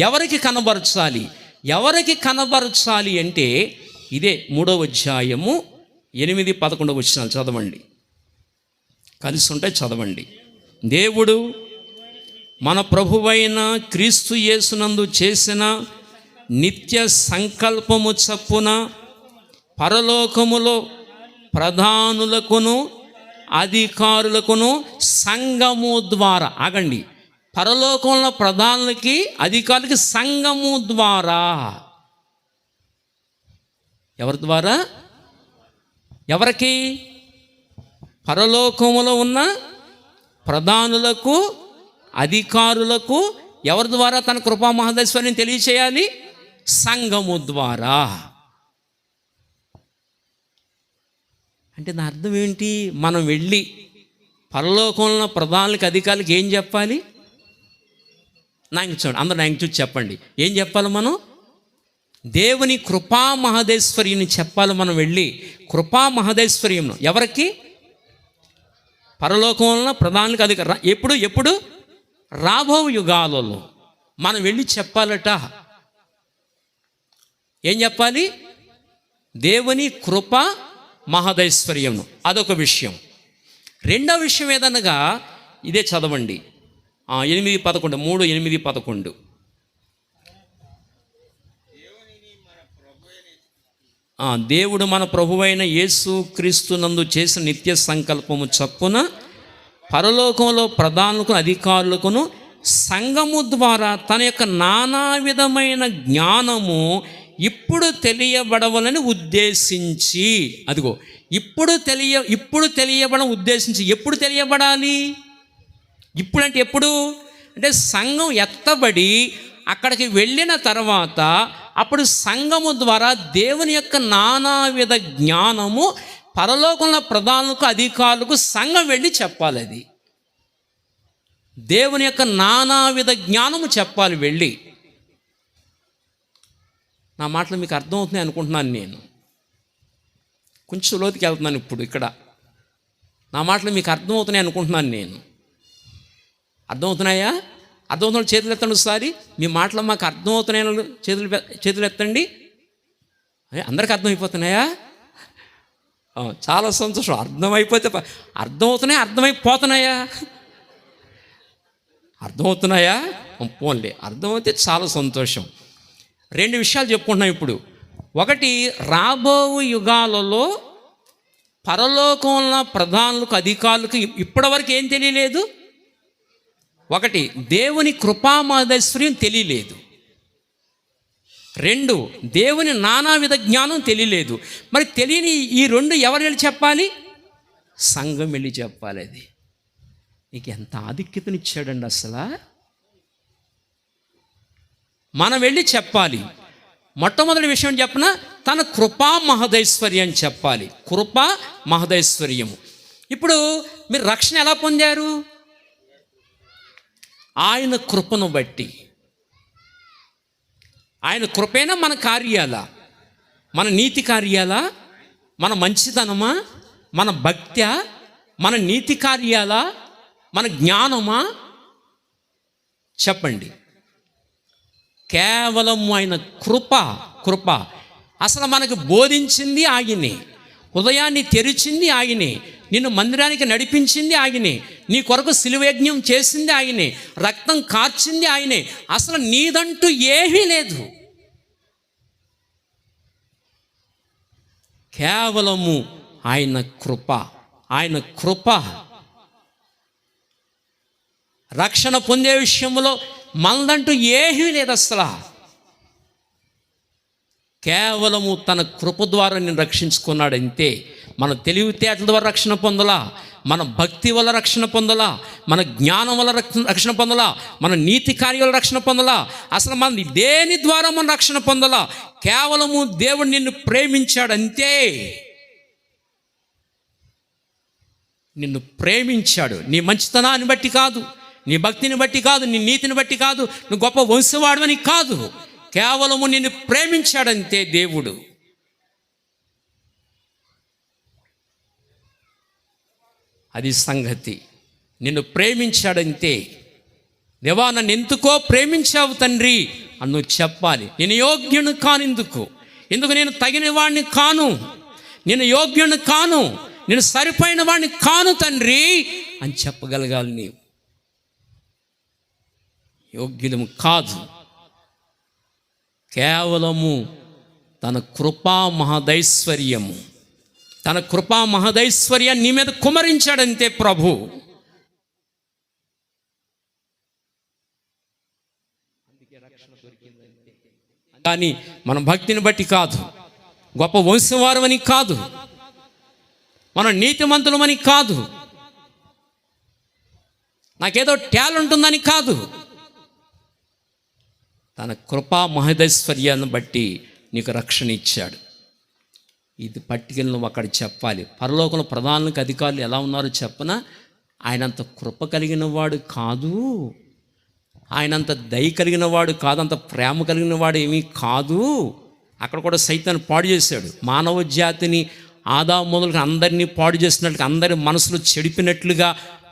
[SPEAKER 1] ఎవరికి కనబరచాలి? ఎవరికి కనబరచాలి అంటే ఇదే 3వ అధ్యాయము 8-11 వచనాలు చదవండి. కలిసి ఉంటే చదవండి. దేవుడు మన ప్రభువైన క్రీస్తు యేసునందు చేసిన నిత్య సంకల్పము చప్పున పరలోకములో ప్రధానులకును అధికారులకును సంఘము ద్వారా, ఆగండి, పరలోకంలో ప్రధానులకి అధికారులకి సంఘము ద్వారా. ఎవరి ద్వారా? ఎవరికి? పరలోకములో ఉన్న ప్రధానులకు అధికారులకు. ఎవరి ద్వారా? తన కృపా మహదైశ్వర్యం తెలియచేయాలి. సంఘము ద్వారా. అంటే దాని అర్థం ఏంటి? మనం వెళ్ళి పరలోకంలో ప్రధానులకి అధికారులకి ఏం చెప్పాలి? నాకు చూడండి, అందరూ నాకు చూసి చెప్పండి, ఏం చెప్పాలి? మనం దేవుని కృపా మహదేశ్వర్యుని చెప్పాలి. మనం వెళ్ళి కృపా మహదేశ్వర్యం ఎవరికి? పరలోకంలో ప్రధానులకి అధికారం. ఎప్పుడు రాబో యుగాలలో మనం వెళ్ళి చెప్పాలట. ఏం చెప్పాలి? దేవుని కృప మహదైశ్వర్యం. అదొక విషయం. రెండవ విషయం ఏదనగా ఇదే చదవండి, 8:11, 3:8-11. దేవుడు మన ప్రభువైన యేసు క్రీస్తునందు చేసిన నిత్య సంకల్పము చొప్పున పరలోకంలో ప్రధానులకు అధికారులకును సంఘము ద్వారా తన యొక్క నానా విధమైన జ్ఞానము ఇప్పుడు తెలియబడవలని ఉద్దేశించి. అదిగో ఇప్పుడు తెలియబడం ఉద్దేశించి. ఎప్పుడు తెలియబడాలి? ఇప్పుడంటే ఎప్పుడు? అంటే సంఘం ఎత్తబడి అక్కడికి వెళ్ళిన తర్వాత అప్పుడు సంఘము ద్వారా దేవుని యొక్క నానావిధ జ్ఞానము పరలోకంలో ప్రధానులకు అధికారులకు సంఘం వెళ్ళి చెప్పాలి. అది దేవుని యొక్క నానావిధ జ్ఞానము చెప్పాలి వెళ్ళి. నా మాటలు మీకు అర్థమవుతున్నాయి అనుకుంటున్నాను. నేను కొంచెం లోతుకి వెళ్తున్నాను ఇప్పుడు. ఇక్కడ నా మాటలు మీకు అర్థమవుతున్నాయి అనుకుంటున్నాను. నేను అర్థమవుతున్నాయా? అర్థమవుతున్న చేతులు ఎత్తండి ఒకసారి. మీ మాటలు మాకు అర్థమవుతున్నాయి చేతులు ఎత్తండి. అందరికి అర్థమైపోతున్నాయా? చాలా సంతోషం. అర్థమైపోతున్నాయా? అర్థమవుతున్నాయా? పోన్లే, అర్థమైతే చాలా సంతోషం. రెండు విషయాలు చెప్పుకుంటున్నాం ఇప్పుడు. ఒకటి, రాబో యుగాలలో పరలోకంలో ప్రధానులకు అధికారులకు ఇప్పటివరకు ఏం తెలియలేదు? ఒకటి, దేవుని కృపామహదైశ్వర్యం తెలియలేదు. రెండు, దేవుని నానావిధ జ్ఞానం తెలియలేదు. మరి తెలియని ఈ రెండు ఎవరు వెళ్ళి చెప్పాలి? సంఘం వెళ్ళి చెప్పాలి. అది నీకు ఎంత ఆధిక్యతనిచ్చాడండి అసలు. మనం వెళ్ళి చెప్పాలి. మొట్టమొదటి విషయం చెప్పిన తన కృపా మహదైశ్వర్యం చెప్పాలి. కృపా మహదైశ్వర్యము. ఇప్పుడు మీరు రక్షణ ఎలా పొందారు? ఆయన కృపను బట్టి. ఆయన కృపేనా మన కార్యాలా? మన నీతి కార్యాలా? మన మంచితనమా? మన భక్త్యా? మన నీతి కార్యాలా? మన జ్ఞానమా? చెప్పండి. కేవలం ఆయన కృప. అసలు మనకు బోధించింది ఆయనే, హృదయాన్ని తెరిచింది ఆయనే, నిన్ను మందిరానికి నడిపించింది ఆయనే, నీ కొరకు శిలువయజ్ఞం చేసింది ఆయనే, రక్తం కార్చింది ఆయనే. అసలు నీదంటూ ఏమీ లేదు. కేవలము ఆయన కృప. రక్షణ పొందే విషయంలో మనదంటూ ఏమీ లేదు అసలు. కేవలము తన కృప ద్వారా నేను రక్షించుకున్నాడు అంతే. మన తెలివితేటల ద్వారా రక్షణ పొందలా, మన భక్తి వల్ల రక్షణ పొందలా, మన జ్ఞానం వల్ల రక్షణ పొందలా, మన నీతి కార్యాల రక్షణ పొందలా. అసలు మన దేని ద్వారా మనం రక్షణ పొందలా. కేవలము దేవుడు నిన్ను ప్రేమించాడు అంతే. నిన్ను ప్రేమించాడు. నీ మంచితనాన్ని బట్టి కాదు, నీ భక్తిని బట్టి కాదు, నీ నీతిని బట్టి కాదు, నువ్వు గొప్ప వంశవాడవని కాదు. కేవలము నిన్ను ప్రేమించాడంతే దేవుడు. అది సంగతి. నిన్ను ప్రేమించాడంతే. దేవా, నన్ను ఎందుకో ప్రేమించావు తండ్రి అని నువ్వు చెప్పాలి. నేను యోగ్యుని కాను. ఎందుకు నేను తగిన వాడిని కాను, నేను యోగ్యుని కాను, నేను సరిపోయిన వాడిని కాను తండ్రి అని చెప్పగలగాలి. నీవు యోగ్యులము కాదు. కేవలము తన కృపా మహదైశ్వర్యము, తన కృపా మహదైశ్వర్యాన్ని నీ మీద కుమరించాడంతే ప్రభు. కానీ మన భక్తిని బట్టి కాదు, గొప్ప వంశవారమని కాదు, మన నీతిమంతులమని కాదు, నాకేదో టాలెంట్ ఉందని కాదు. తన కృపా మహదైశ్వర్యాన్ని బట్టి నీకు రక్షణ ఇచ్చాడు. ఇది పట్టుకెళ్ళి నువ్వు అక్కడ చెప్పాలి. పరలోకంలో ప్రధానులకు అధికారులు ఎలా ఉన్నారో చెప్పనా? ఆయనంత కృప కలిగిన వాడు కాదు, ఆయనంత దయ కలిగిన వాడు కాదు, అంత ప్రేమ కలిగిన వాడు ఏమీ కాదు. అక్కడ కూడా సైతాన్ని పాడు చేశాడు. మానవ జాతిని ఆదాము మొదలుగా అందరినీ పాడు చేసినట్లుగా, అందరి మనసులు చెడిపినట్లుగా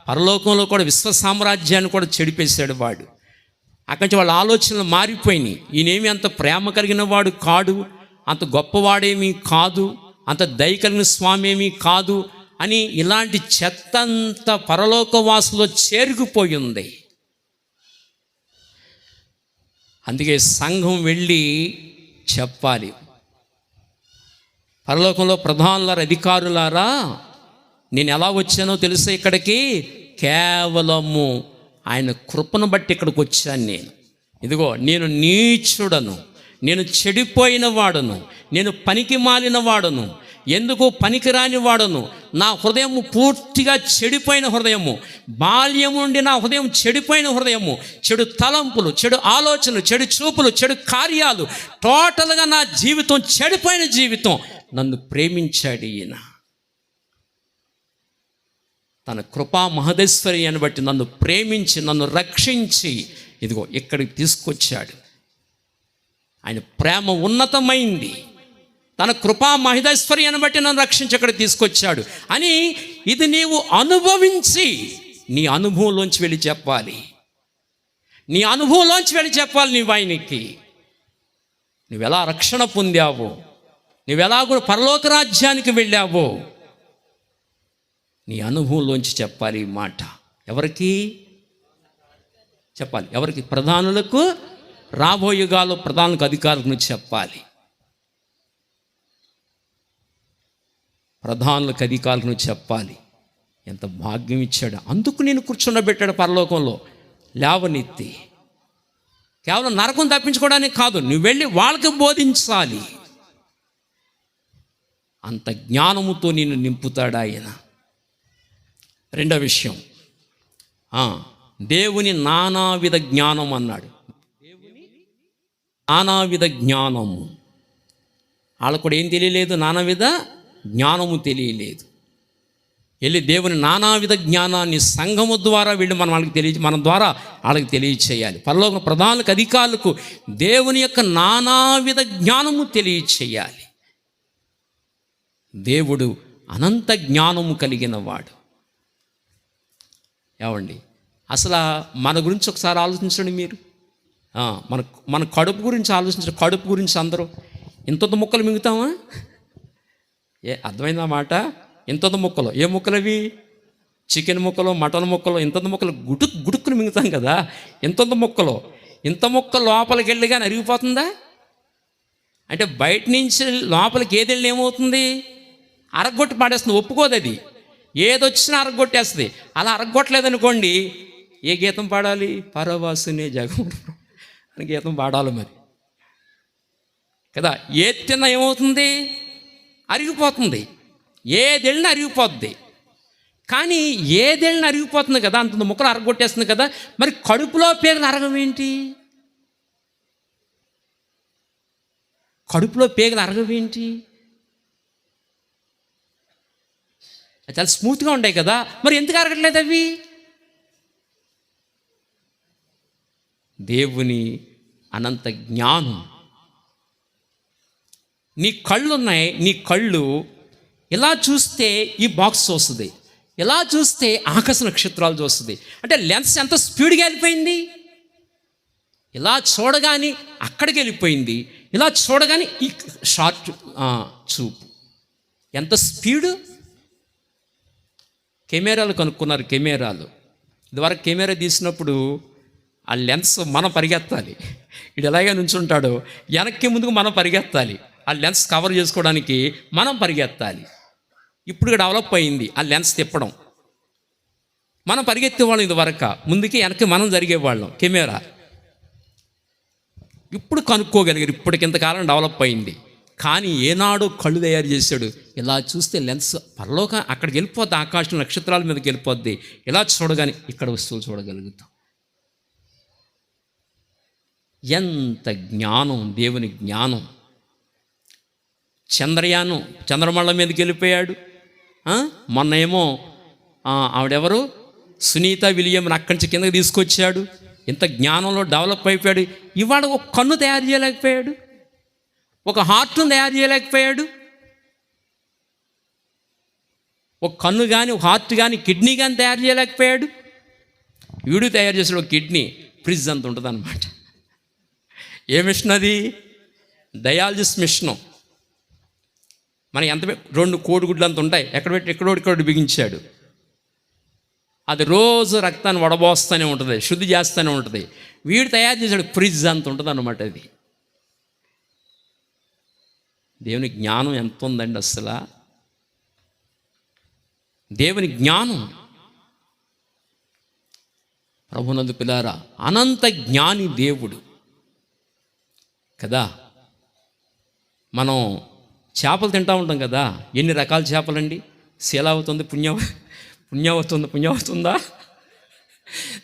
[SPEAKER 1] పరలోకంలో కూడా విశ్వ సామ్రాజ్యాన్ని కూడా చెడిపేశాడు వాడు. అక్కడి నుంచి వాళ్ళ ఆలోచనలు మారిపోయినాయి. ఈయనేమి అంత ప్రేమ కలిగిన వాడు కాడు, అంత గొప్పవాడేమీ కాదు, అంత దయ కలిగిన స్వామి ఏమీ కాదు అని ఇలాంటి చెత్తంత పరలోకవాసులో చేరుకుపోయి ఉంది. అందుకే సంఘం వెళ్ళి చెప్పాలి, పరలోకంలో ప్రధానులారా, అధికారులారా, నేను ఎలా వచ్చానో తెలుసా? ఇక్కడికి కేవలము ఆయన కృపను బట్టి ఇక్కడికి వచ్చాను. ఇదిగో నేను నీచుడను, నేను చెడిపోయిన వాడను, నేను పనికి మాలిన వాడను, ఎందుకు పనికిరాని వాడను. నా హృదయము పూర్తిగా చెడిపోయిన హృదయము, బాల్యం నుండి నా హృదయం చెడిపోయిన హృదయము, చెడు తలంపులు, చెడు ఆలోచనలు, చెడు చూపులు, చెడు కార్యాలు, టోటల్గా నా జీవితం చెడిపోయిన జీవితం. నన్ను ప్రేమించాడు ఈయన, తన కృపా మహదైశ్వర్యాన్ని బట్టి నన్ను ప్రేమించి నన్ను రక్షించి ఇదిగో ఇక్కడికి తీసుకొచ్చాడు. ఆయన ప్రేమ ఉన్నతమైంది, తన కృపా మహదైశ్వర్యాన్ని బట్టి నన్ను రక్షించి అక్కడ తీసుకొచ్చాడు అని ఇది నీవు అనుభవించి నీ అనుభవంలోంచి వెళ్ళి చెప్పాలి. నీ అనుభవంలోంచి వెళ్ళి చెప్పాలి. నీవు ఆయనకి నువ్వెలా రక్షణ పొందావో, నువ్వెలాగో పరలోక రాజ్యానికి వెళ్ళావో నీ అనుభవంలోంచి చెప్పాలి ఈ మాట. ఎవరికి చెప్పాలి? ఎవరికి? ప్రధానులకు, రాబోయేగాలో ప్రధానులకు, అధికారులకు చెప్పాలి. ప్రధానులకు, అధికారులకు చెప్పాలి. ఎంత భాగ్యం ఇచ్చాడు. అందుకు నేను కూర్చుండబెట్టాడు పరలోకంలో లేవనెత్తి. కేవలం నరకం తప్పించుకోవడానికి కాదు, నువ్వు వెళ్ళి వాళ్ళకి బోధించాలి. అంత జ్ఞానముతో నిన్ను నింపుతాడు ఆయన. రెండో విషయం, దేవుని నానావిధ జ్ఞానం అన్నాడు. దేవుని నానావిధ జ్ఞానము. వాళ్ళకు కూడా ఏం తెలియలేదు? నానావిధ జ్ఞానము తెలియలేదు. వెళ్ళి దేవుని నానావిధ జ్ఞానాన్ని సంఘము ద్వారా వెళ్ళి మన ద్వారా వాళ్ళకి తెలియచేయాలి. పరలోక ప్రధానులకు, అధికారులకు దేవుని యొక్క నానావిధ జ్ఞానము తెలియచేయాలి. దేవుడు అనంత జ్ఞానము కలిగిన వాడు. ఏమండి, అసలు మన గురించి ఒకసారి ఆలోచించండి మీరు. మన కడుపు గురించి ఆలోచించండి. కడుపు గురించి అందరూ ఇంతంత ముక్కలు మింగుతామా? అర్థమైందా మాట? ఇంతంత ముక్కలు. ఏ ముక్కలు అవి? చికెన్ ముక్కలు, మటన్ ముక్కలు, ఇంతంత ముక్కలు గుడుక్కుని మింగుతాం కదా. ఇంతంత ముక్కలు. ఇంత ముక్క లోపలికి వెళ్ళి కానీ అరిగిపోతుందా? అంటే బయట నుంచి లోపలికి ఏది వెళ్ళి ఏమవుతుంది? అరగొట్టి పాడేస్తుంది. ఒప్పుకోదు అది. ఏదొచ్చినా అరగొట్టేస్తుంది. అలా అరగొట్టలేదనుకోండి, ఏ గీతం పాడాలి? పరవాసునే జగం అని గీతం పాడాలి మరి కదా. ఏది తిన్నా ఏమవుతుంది? అరిగిపోతుంది. ఏదెళ్ళినా అరిగిపోద్ది. కానీ ఏదెళ్ళినా అరిగిపోతుంది కదా, అంత ముక్కలు అరగొట్టేస్తుంది కదా. మరి కడుపులో పేగలు అరగవేంటి? కడుపులో పేగలు అరగవేంటి? చాలా స్మూత్గా ఉంటాయి కదా, మరి ఎందుకు అరగట్లేదు అవి? దేవుని అనంత జ్ఞానం. నీ కళ్ళు ఉన్నాయి, నీ కళ్ళు ఇలా చూస్తే ఈ బాక్స్ చూస్తుంది, ఇలా చూస్తే ఆకాశ నక్షత్రాలు చూస్తుంది. అంటే లెన్స్ ఎంత స్పీడ్గా వెళ్ళిపోయింది. ఇలా చూడగానే అక్కడికి వెళ్ళిపోయింది, ఇలా చూడగానే ఈ షార్ట్ చూపు. ఎంత స్పీడు! కెమెరాలు కనుక్కున్నారు. కెమెరాలు ఇదివరకు కెమెరా తీసినప్పుడు ఆ లెన్స్ మనం పరిగెత్తాలి. ఇది ఎలాగే నుంచుంటాడో వెనక్కి ముందుకు మనం పరిగెత్తాలి. ఆ లెన్స్ కవర్ చేసుకోవడానికి మనం పరిగెత్తాలి. ఇప్పుడు డెవలప్ అయింది ఆ లెన్స్ తిప్పడం. మనం పరిగెత్తేవాళ్ళం ఇదివరకు, ముందుకి వెనక్కి మనం జరిగేవాళ్ళం. కెమెరా ఇప్పుడు కనుక్కోగలిగారు. ఇప్పటికింతకాలం డెవలప్ అయింది. కానీ ఏనాడో కళ్ళు తయారు చేశాడు. ఇలా చూస్తే లెన్స్ పరలోక అక్కడికి వెళ్ళిపోద్ది, ఆకాశం నక్షత్రాల మీదకి వెళ్ళిపోద్ది. ఇలా చూడగానే ఇక్కడ వస్తువులు చూడగలుగుతాం. ఎంత జ్ఞానం, దేవుని జ్ఞానం. చంద్రమండలం మీదకి వెళ్ళిపోయాడు. మొన్న ఏమో ఆవిడెవరు, సునీత విలియమ్ని అక్కడి నుంచి కిందకి తీసుకొచ్చాడు. ఇంత జ్ఞానంలో డెవలప్ అయిపోయాడు. ఇవాళ ఒక కన్ను తయారు చేయలేకపోయాడు, ఒక హార్ట్ను తయారు చేయలేకపోయాడు. ఒక కన్ను కానీ, ఒక హార్ట్ కానీ, కిడ్నీ కానీ తయారు చేయలేకపోయాడు. వీడు తయారు చేసాడు ఒక కిడ్నీ, ఫ్రిడ్జ్ అంత ఉంటుంది అన్నమాట. ఏ మిషన్ అది? డయాలజిస్ మిషను. మనకి ఎంత 2 కోడిగుడ్లు అంత ఉంటాయి, ఎక్కడోటి బిగించాడు. అది రోజు రక్తాన్ని వడబోస్తూనే ఉంటుంది, శుద్ధి చేస్తూనే ఉంటుంది. వీడు తయారు చేశాడు ఫ్రిడ్జ్ అంత ఉంటుంది అన్నమాట. అది దేవుని జ్ఞానం ఎంత ఉందండి అసలు. దేవుని జ్ఞానం ప్రభునందు పిల్లారా, అనంత జ్ఞాని దేవుడు కదా. మనం చేపలు తింటూ ఉంటాం కదా. ఎన్ని రకాల చేపలండి? శీలావతి ఉంది, పుణ్యావతి ఉందా?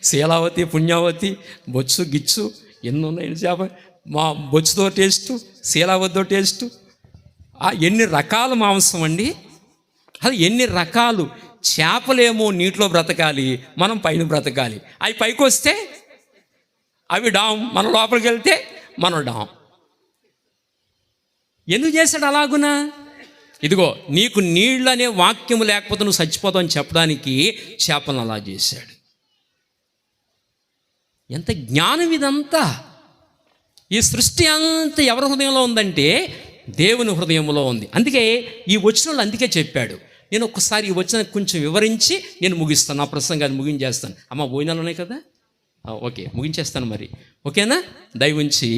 [SPEAKER 1] శీలావతి, పుణ్యావతి, బొచ్చు, గిచ్చు, ఎన్ని ఉన్నాయి చేప. మా బొచ్చుతో టేస్టు, శీలావతితో టేస్టు. ఎన్ని రకాల మాంసం అండి. అది ఎన్ని రకాలు. చేపలేమో నీటిలో బ్రతకాలి, మనం పైన బ్రతకాలి. అవి పైకి వస్తే అవి డామ్, మన లోపలికి వెళ్తే మనం డామ్. ఎందుకు చేశాడు అలాగునా? ఇదిగో నీకు నీళ్ళు అనే వాక్యము లేకపోతే నువ్వు చచ్చిపోతావు అని చెప్పడానికి చేపలను అలా చేశాడు. ఎంత జ్ఞానం ఇదంతా. ఈ సృష్టి అంతా ఎవరి హృదయంలో ఉందంటే దేవుని హృదయంలో ఉంది. అందుకే ఈ వచనంలో అందుకే చెప్పాడు. నేను ఒక్కసారి ఈ వచనం కొంచెం వివరించి నేను ముగిస్తాను, నా ప్రసంగాన్ని ముగించేస్తాను. అమ్మ భోజనాలు ఉన్నాయి కదా, ఓకే ముగించేస్తాను మరి, ఓకేనా? దయవుంచి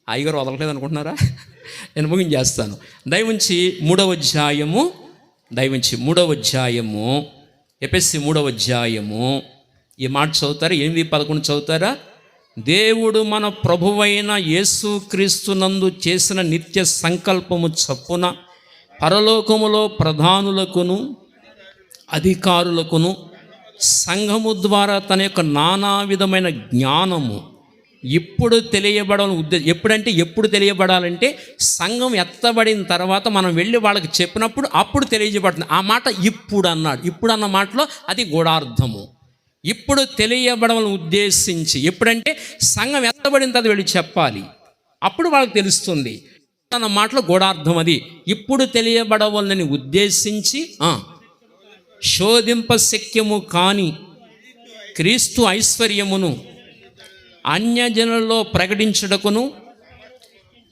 [SPEAKER 1] అయ్యగారు వదలట్లేదు అనుకుంటున్నారా? నేను ముగించేస్తాను. దయవుంచి 3వ అధ్యాయము ఎఫెసీ 3వ అధ్యాయము ఈ మాట చదువుతారా? 8-11 చదువుతారా? దేవుడు మన ప్రభువైన యేసుక్రీస్తునందు చేసిన నిత్య సంకల్పము చొప్పున పరలోకములో ప్రధానులకును అధికారులకును సంఘము ద్వారా తన యొక్క నానా విధమైన జ్ఞానము ఇప్పుడు ఎప్పుడు తెలియబడాలంటే సంఘం ఎత్తబడిన తర్వాత మనం వెళ్ళి వాళ్ళకి చెప్పినప్పుడు అప్పుడు తెలియజేయబడుతుంది. ఆ మాట ఇప్పుడు అన్నాడు. ఇప్పుడు అన్న మాటలో అది గూఢార్థము. ఇప్పుడు తెలియబడమని ఉద్దేశించి, ఎప్పుడంటే సంఘం ఎత్తబడిన తర్వాత వెళ్ళి చెప్పాలి, అప్పుడు వాళ్ళకి తెలుస్తుంది అన్న మాటలో గూఢార్థం అది. ఇప్పుడు తెలియబడవాలని ఉద్దేశించి శోధింప శక్యము కాని క్రీస్తు ఐశ్వర్యమును అన్యజనులలో ప్రకటించుటకును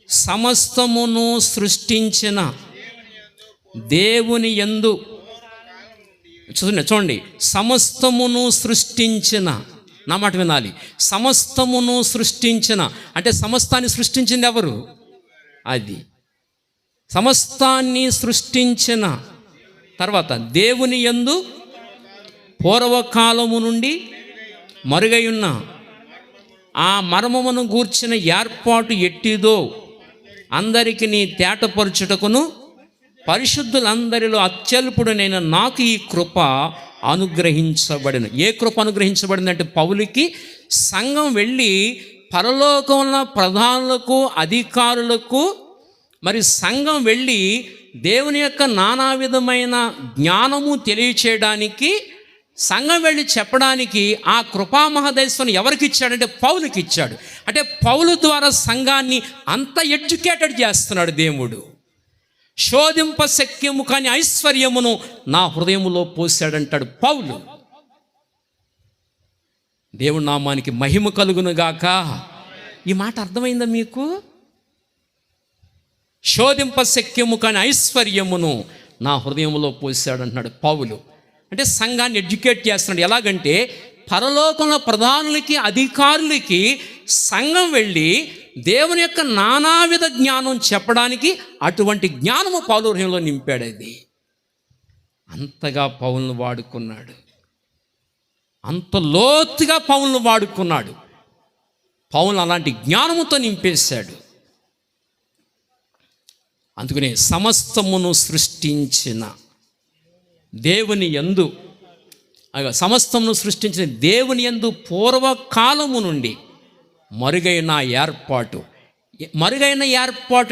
[SPEAKER 1] సమస్తమును సృష్టించిన దేవుని యందు చూడండి, సమస్తమును సృష్టించిన, నా మాట వినాలి, సమస్తమును సృష్టించిన అంటే సమస్తాన్ని సృష్టించింది ఎవరు? అది సమస్తాన్ని సృష్టించిన తర్వాత దేవుని యందు పూర్వకాలము నుండి మరుగైయున్న ఆ మర్మమును గూర్చిన ఏర్పాటు ఎట్టిదో అందరికి నీ తేటపరచుటకును పరిశుద్ధులందరిలో అత్యల్పుడునైన నాకు ఈ కృప అనుగ్రహించబడిన. ఏ కృప అనుగ్రహించబడిందంటే పౌలుకి సంఘం వెళ్ళి పరలోకంలో ప్రధానులకు అధికారులకు మరి సంఘం వెళ్ళి దేవుని యొక్క నానా విధమైన జ్ఞానము తెలియచేయడానికి సంఘం వెళ్ళి చెప్పడానికి ఆ కృపామహదేశం ఎవరికి ఇచ్చాడంటే పౌలుకి ఇచ్చాడు. అంటే పౌలు ద్వారా సంఘాన్ని అంత ఎడ్యుకేటెడ్ చేస్తున్నాడు దేవుడు. శోధింప శక్యము కాని ఐశ్వర్యమును నా హృదయములో పోసాడంటాడు పౌలు. దేవుడి నామానికి మహిమ కలుగునుగాక. ఈ మాట అర్థమైందా మీకు? శోధింప శక్యము కాని ఐశ్వర్యమును నా హృదయంలో పోసాడంటున్నాడు పౌలు. అంటే సంఘాన్ని ఎడ్యుకేట్ చేస్తున్నాడు. ఎలాగంటే పరలోకంలో ప్రధానులకి అధికారులకి సంఘం వెళ్ళి దేవుని యొక్క నానావిధ జ్ఞానం చెప్పడానికి అటువంటి జ్ఞానము పౌలు హృదయంలో నింపాడు. అది అంతగా పౌలును వాడుకున్నాడు, అంత లోతుగా పౌలును వాడుకున్నాడు. పౌలు అలాంటి జ్ఞానముతో నింపేశాడు. అందుకనే సమస్తమును సృష్టించిన దేవుని యందు, సమస్తమును సృష్టించిన దేవుని యందు పూర్వకాలము నుండి మరుగైన ఏర్పాటు. మరుగైన ఏర్పాటు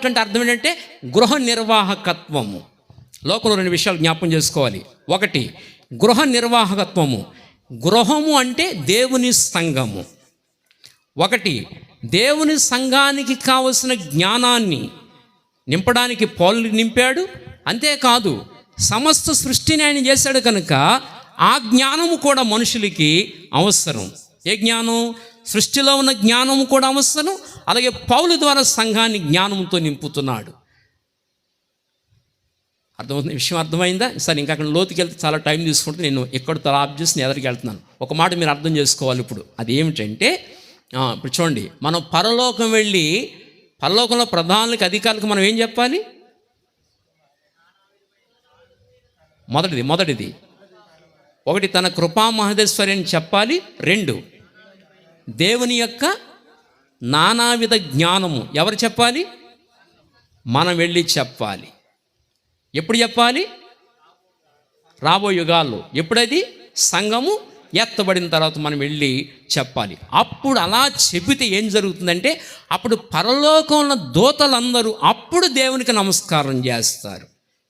[SPEAKER 1] అంటే అర్థం ఏంటంటే గృహ నిర్వాహకత్వము. లోకంలో 2 విషయాలు జ్ఞాపకం చేసుకోవాలి. ఒకటి, గృహ నిర్వాహకత్వము. గృహము అంటే దేవుని సంఘము. ఒకటి, దేవుని సంఘానికి కావలసిన జ్ఞానాన్ని నింపడానికి పౌలు నింపాడు. అంతేకాదు, సమస్త సృష్టిని ఆయన చేశాడు కనుక ఆ జ్ఞానము కూడా మనుషులకి అవసరం. ఏ జ్ఞానం? సృష్టిలో ఉన్న జ్ఞానము కూడా అవసరం. అలాగే పౌలు ద్వారా సంఘాన్ని జ్ఞానంతో నింపుతున్నాడు. అర్థమవుతుంది? విషయం అర్థమైందా? సరే, ఇంకా అక్కడ లోతుకి వెళ్తే చాలా టైం తీసుకుంటే నేను ఎక్కడితో ఆఫ్ చేసి నేను ఎదురికి వెళ్తున్నాను. ఒక మాట మీరు అర్థం చేసుకోవాలి. ఇప్పుడు అది ఏమిటంటే, ఇప్పుడు చూడండి, మనం పరలోకం వెళ్ళి పరలోకంలో ప్రధానులకు అధికారులకు మనం ఏం చెప్పాలి? మొదటిది ఒకటి, తన కృపా మహదేశ్వర్యం చెప్పాలి. 2, దేవుని యొక్క నానావిధ జ్ఞానము ఎవరు చెప్పాలి? మనం వెళ్ళి చెప్పాలి. ఎప్పుడు చెప్పాలి? రాబోయే యుగాల్లో. ఎప్పుడది? సంఘము ఎత్తబడిన తర్వాత మనం వెళ్ళి చెప్పాలి. అప్పుడు అలా చెబితే ఏం జరుగుతుందంటే, అప్పుడు పరలోకంలో దూతలందరూ అప్పుడు దేవునికి నమస్కారం చేస్తారు.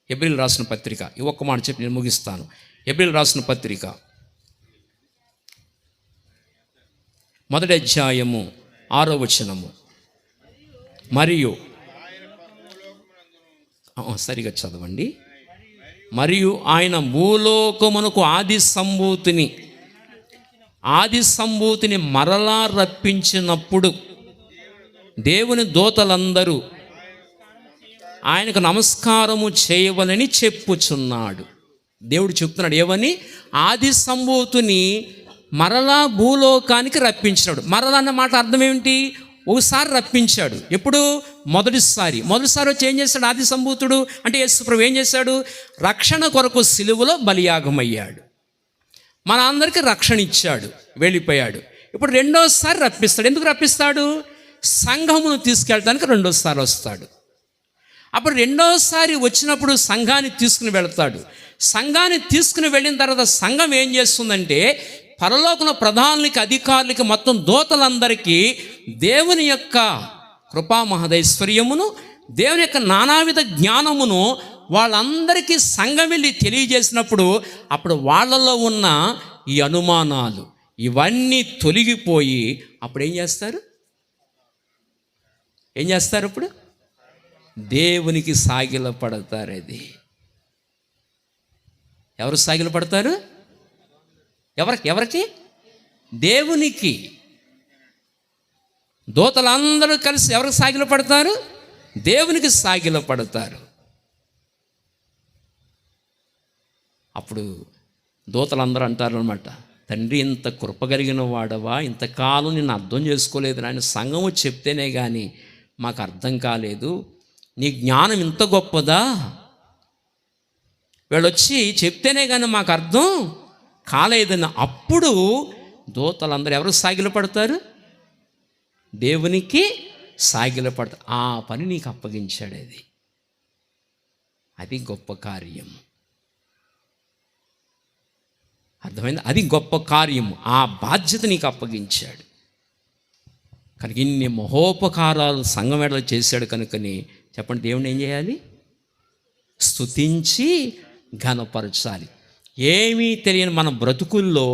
[SPEAKER 1] హెబ్రీలు రాసిన పత్రిక, ఈ ఒక్క మాట చెప్పి నేను ముగిస్తాను. హెబ్రీలు రాసిన పత్రిక 1వ అధ్యాయము 6వ వచనము. మరియు సరిగా చదవండి. మరియు ఆయన భూలోకమునకు ఆది సంభూతిని మరలా రప్పించినప్పుడు దేవుని దూతలందరూ ఆయనకు నమస్కారము చేయవలని చెప్పుచున్నాడు. దేవుడు చెప్తున్నాడు ఏమని? ఆది సంభూతిని మరలా భూలోకానికి రప్పించినాడు. మరలా అన్న మాట అర్థం ఏమిటి? ఒకసారి రప్పించాడు. ఎప్పుడు? మొదటిసారి వచ్చి ఏం చేశాడు? ఆది సంభూతుడు అంటే యేసుప్రభు ఏం చేశాడు? రక్షణ కొరకు సిలువలో బలియాగమయ్యాడు, మన అందరికీ రక్షణ ఇచ్చాడు, వెళ్ళిపోయాడు. ఇప్పుడు రెండోసారి రప్పిస్తాడు. ఎందుకు రప్పిస్తాడు? సంఘమును తీసుకెళ్ళడానికి రెండోసారి వస్తాడు. అప్పుడు రెండోసారి వచ్చినప్పుడు సంఘాన్ని తీసుకుని వెళతాడు. సంఘాన్ని తీసుకుని వెళ్ళిన తర్వాత సంఘం ఏం చేస్తుందంటే, పరలోకంలో ప్రధానులకి అధికారులకి మొత్తం దూతలందరికీ దేవుని యొక్క కృపా మహదైశ్వర్యమును, దేవుని యొక్క నానావిధ జ్ఞానమును వాళ్ళందరికీ సంఘం వెళ్ళి తెలియజేసినప్పుడు అప్పుడు వాళ్ళలో ఉన్న ఈ అనుమానాలు ఇవన్నీ తొలగిపోయి అప్పుడు ఏం చేస్తారు? అప్పుడు దేవునికి సాగిలపడతారు. అది ఎవరు సాగిలపడతారు? ఎవరికి? దేవునికి. దూతలందరూ కలిసి ఎవరికి సాగిలపడతారు? దేవునికి సాగిలపడతారు. అప్పుడు దూతలందరూ అంటారు అనమాట, తండ్రి ఇంత కృప కలిగిన వాడవా, ఇంతకాలం నేను అర్థం చేసుకోలేదు, నాయన సంఘము చెప్తేనే కానీ మాకు అర్థం కాలేదు, నీ జ్ఞానం ఇంత గొప్పదా, వీళ్ళొచ్చి చెప్తేనే కానీ మాకు అర్థం కాలేదన్న. అప్పుడు దూతలందరూ ఎవరు సాగిలపడతారు? దేవునికి సాగిలపడతారు. ఆ పని నీకు అప్పగించాడు. అది గొప్ప కార్యం. అర్థమైంది? అది గొప్ప కార్యము. ఆ బాధ్యత నీకు అప్పగించాడు కనుక ఇన్ని మహోపకారాలు సంఘం ఎడల చేశాడు కనుకని చెప్పండి, దేవుని ఏం చేయాలి? స్తుతించి ఘనపరచాలి. ఏమీ తెలియని మన బ్రతుకుల్లో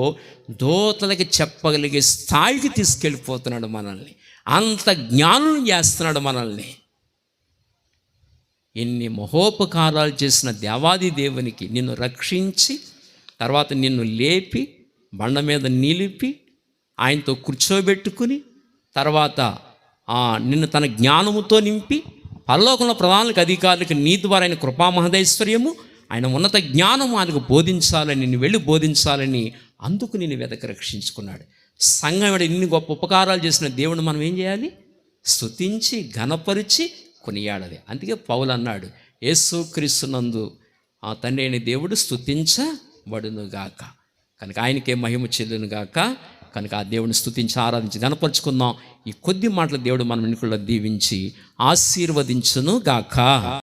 [SPEAKER 1] దూతలకి చెప్పగలిగే స్థాయికి తీసుకెళ్ళిపోతున్నాడు మనల్ని. అంత జ్ఞానం చేస్తున్నాడు మనల్ని. ఎన్ని మహోపకారాలు చేసిన దేవాది దేవునికి నిన్ను రక్షించి తర్వాత నిన్ను లేపి బండ మీద నిలిపి ఆయనతో కూర్చోబెట్టుకుని తర్వాత నిన్ను తన జ్ఞానముతో నింపి పరలోకంలో ప్రధానులకు అధికారులకు నీ ద్వారా ఆయన కృపామహదైశ్వర్యము, ఆయన ఉన్నత జ్ఞానము ఆయనకు బోధించాలని, నిన్ను వెళ్ళి బోధించాలని అందుకు నిన్ను వెతక రక్షించుకున్నాడు. సంఘం ఇన్ని గొప్ప ఉపకారాలు చేసిన దేవుడు మనం ఏం చేయాలి? స్తుతించి ఘనపరిచి కొనియాడాలి. అందుకే పౌలు అన్నాడు, యేసుక్రీస్తునందు ఆ తండ్రి అయిన దేవుడు స్తుతించబడునుగాక. కనుక ఆయనకే మహిమ చెల్లునుగాక. కనుక ఆ దేవుని స్తుతించి ఆరాధించి ఘనపరుచుకుందాం. ఈ కొద్ది మాటలు దేవుడు మన వెనుకల్లో దీవించి ఆశీర్వదించును గాక.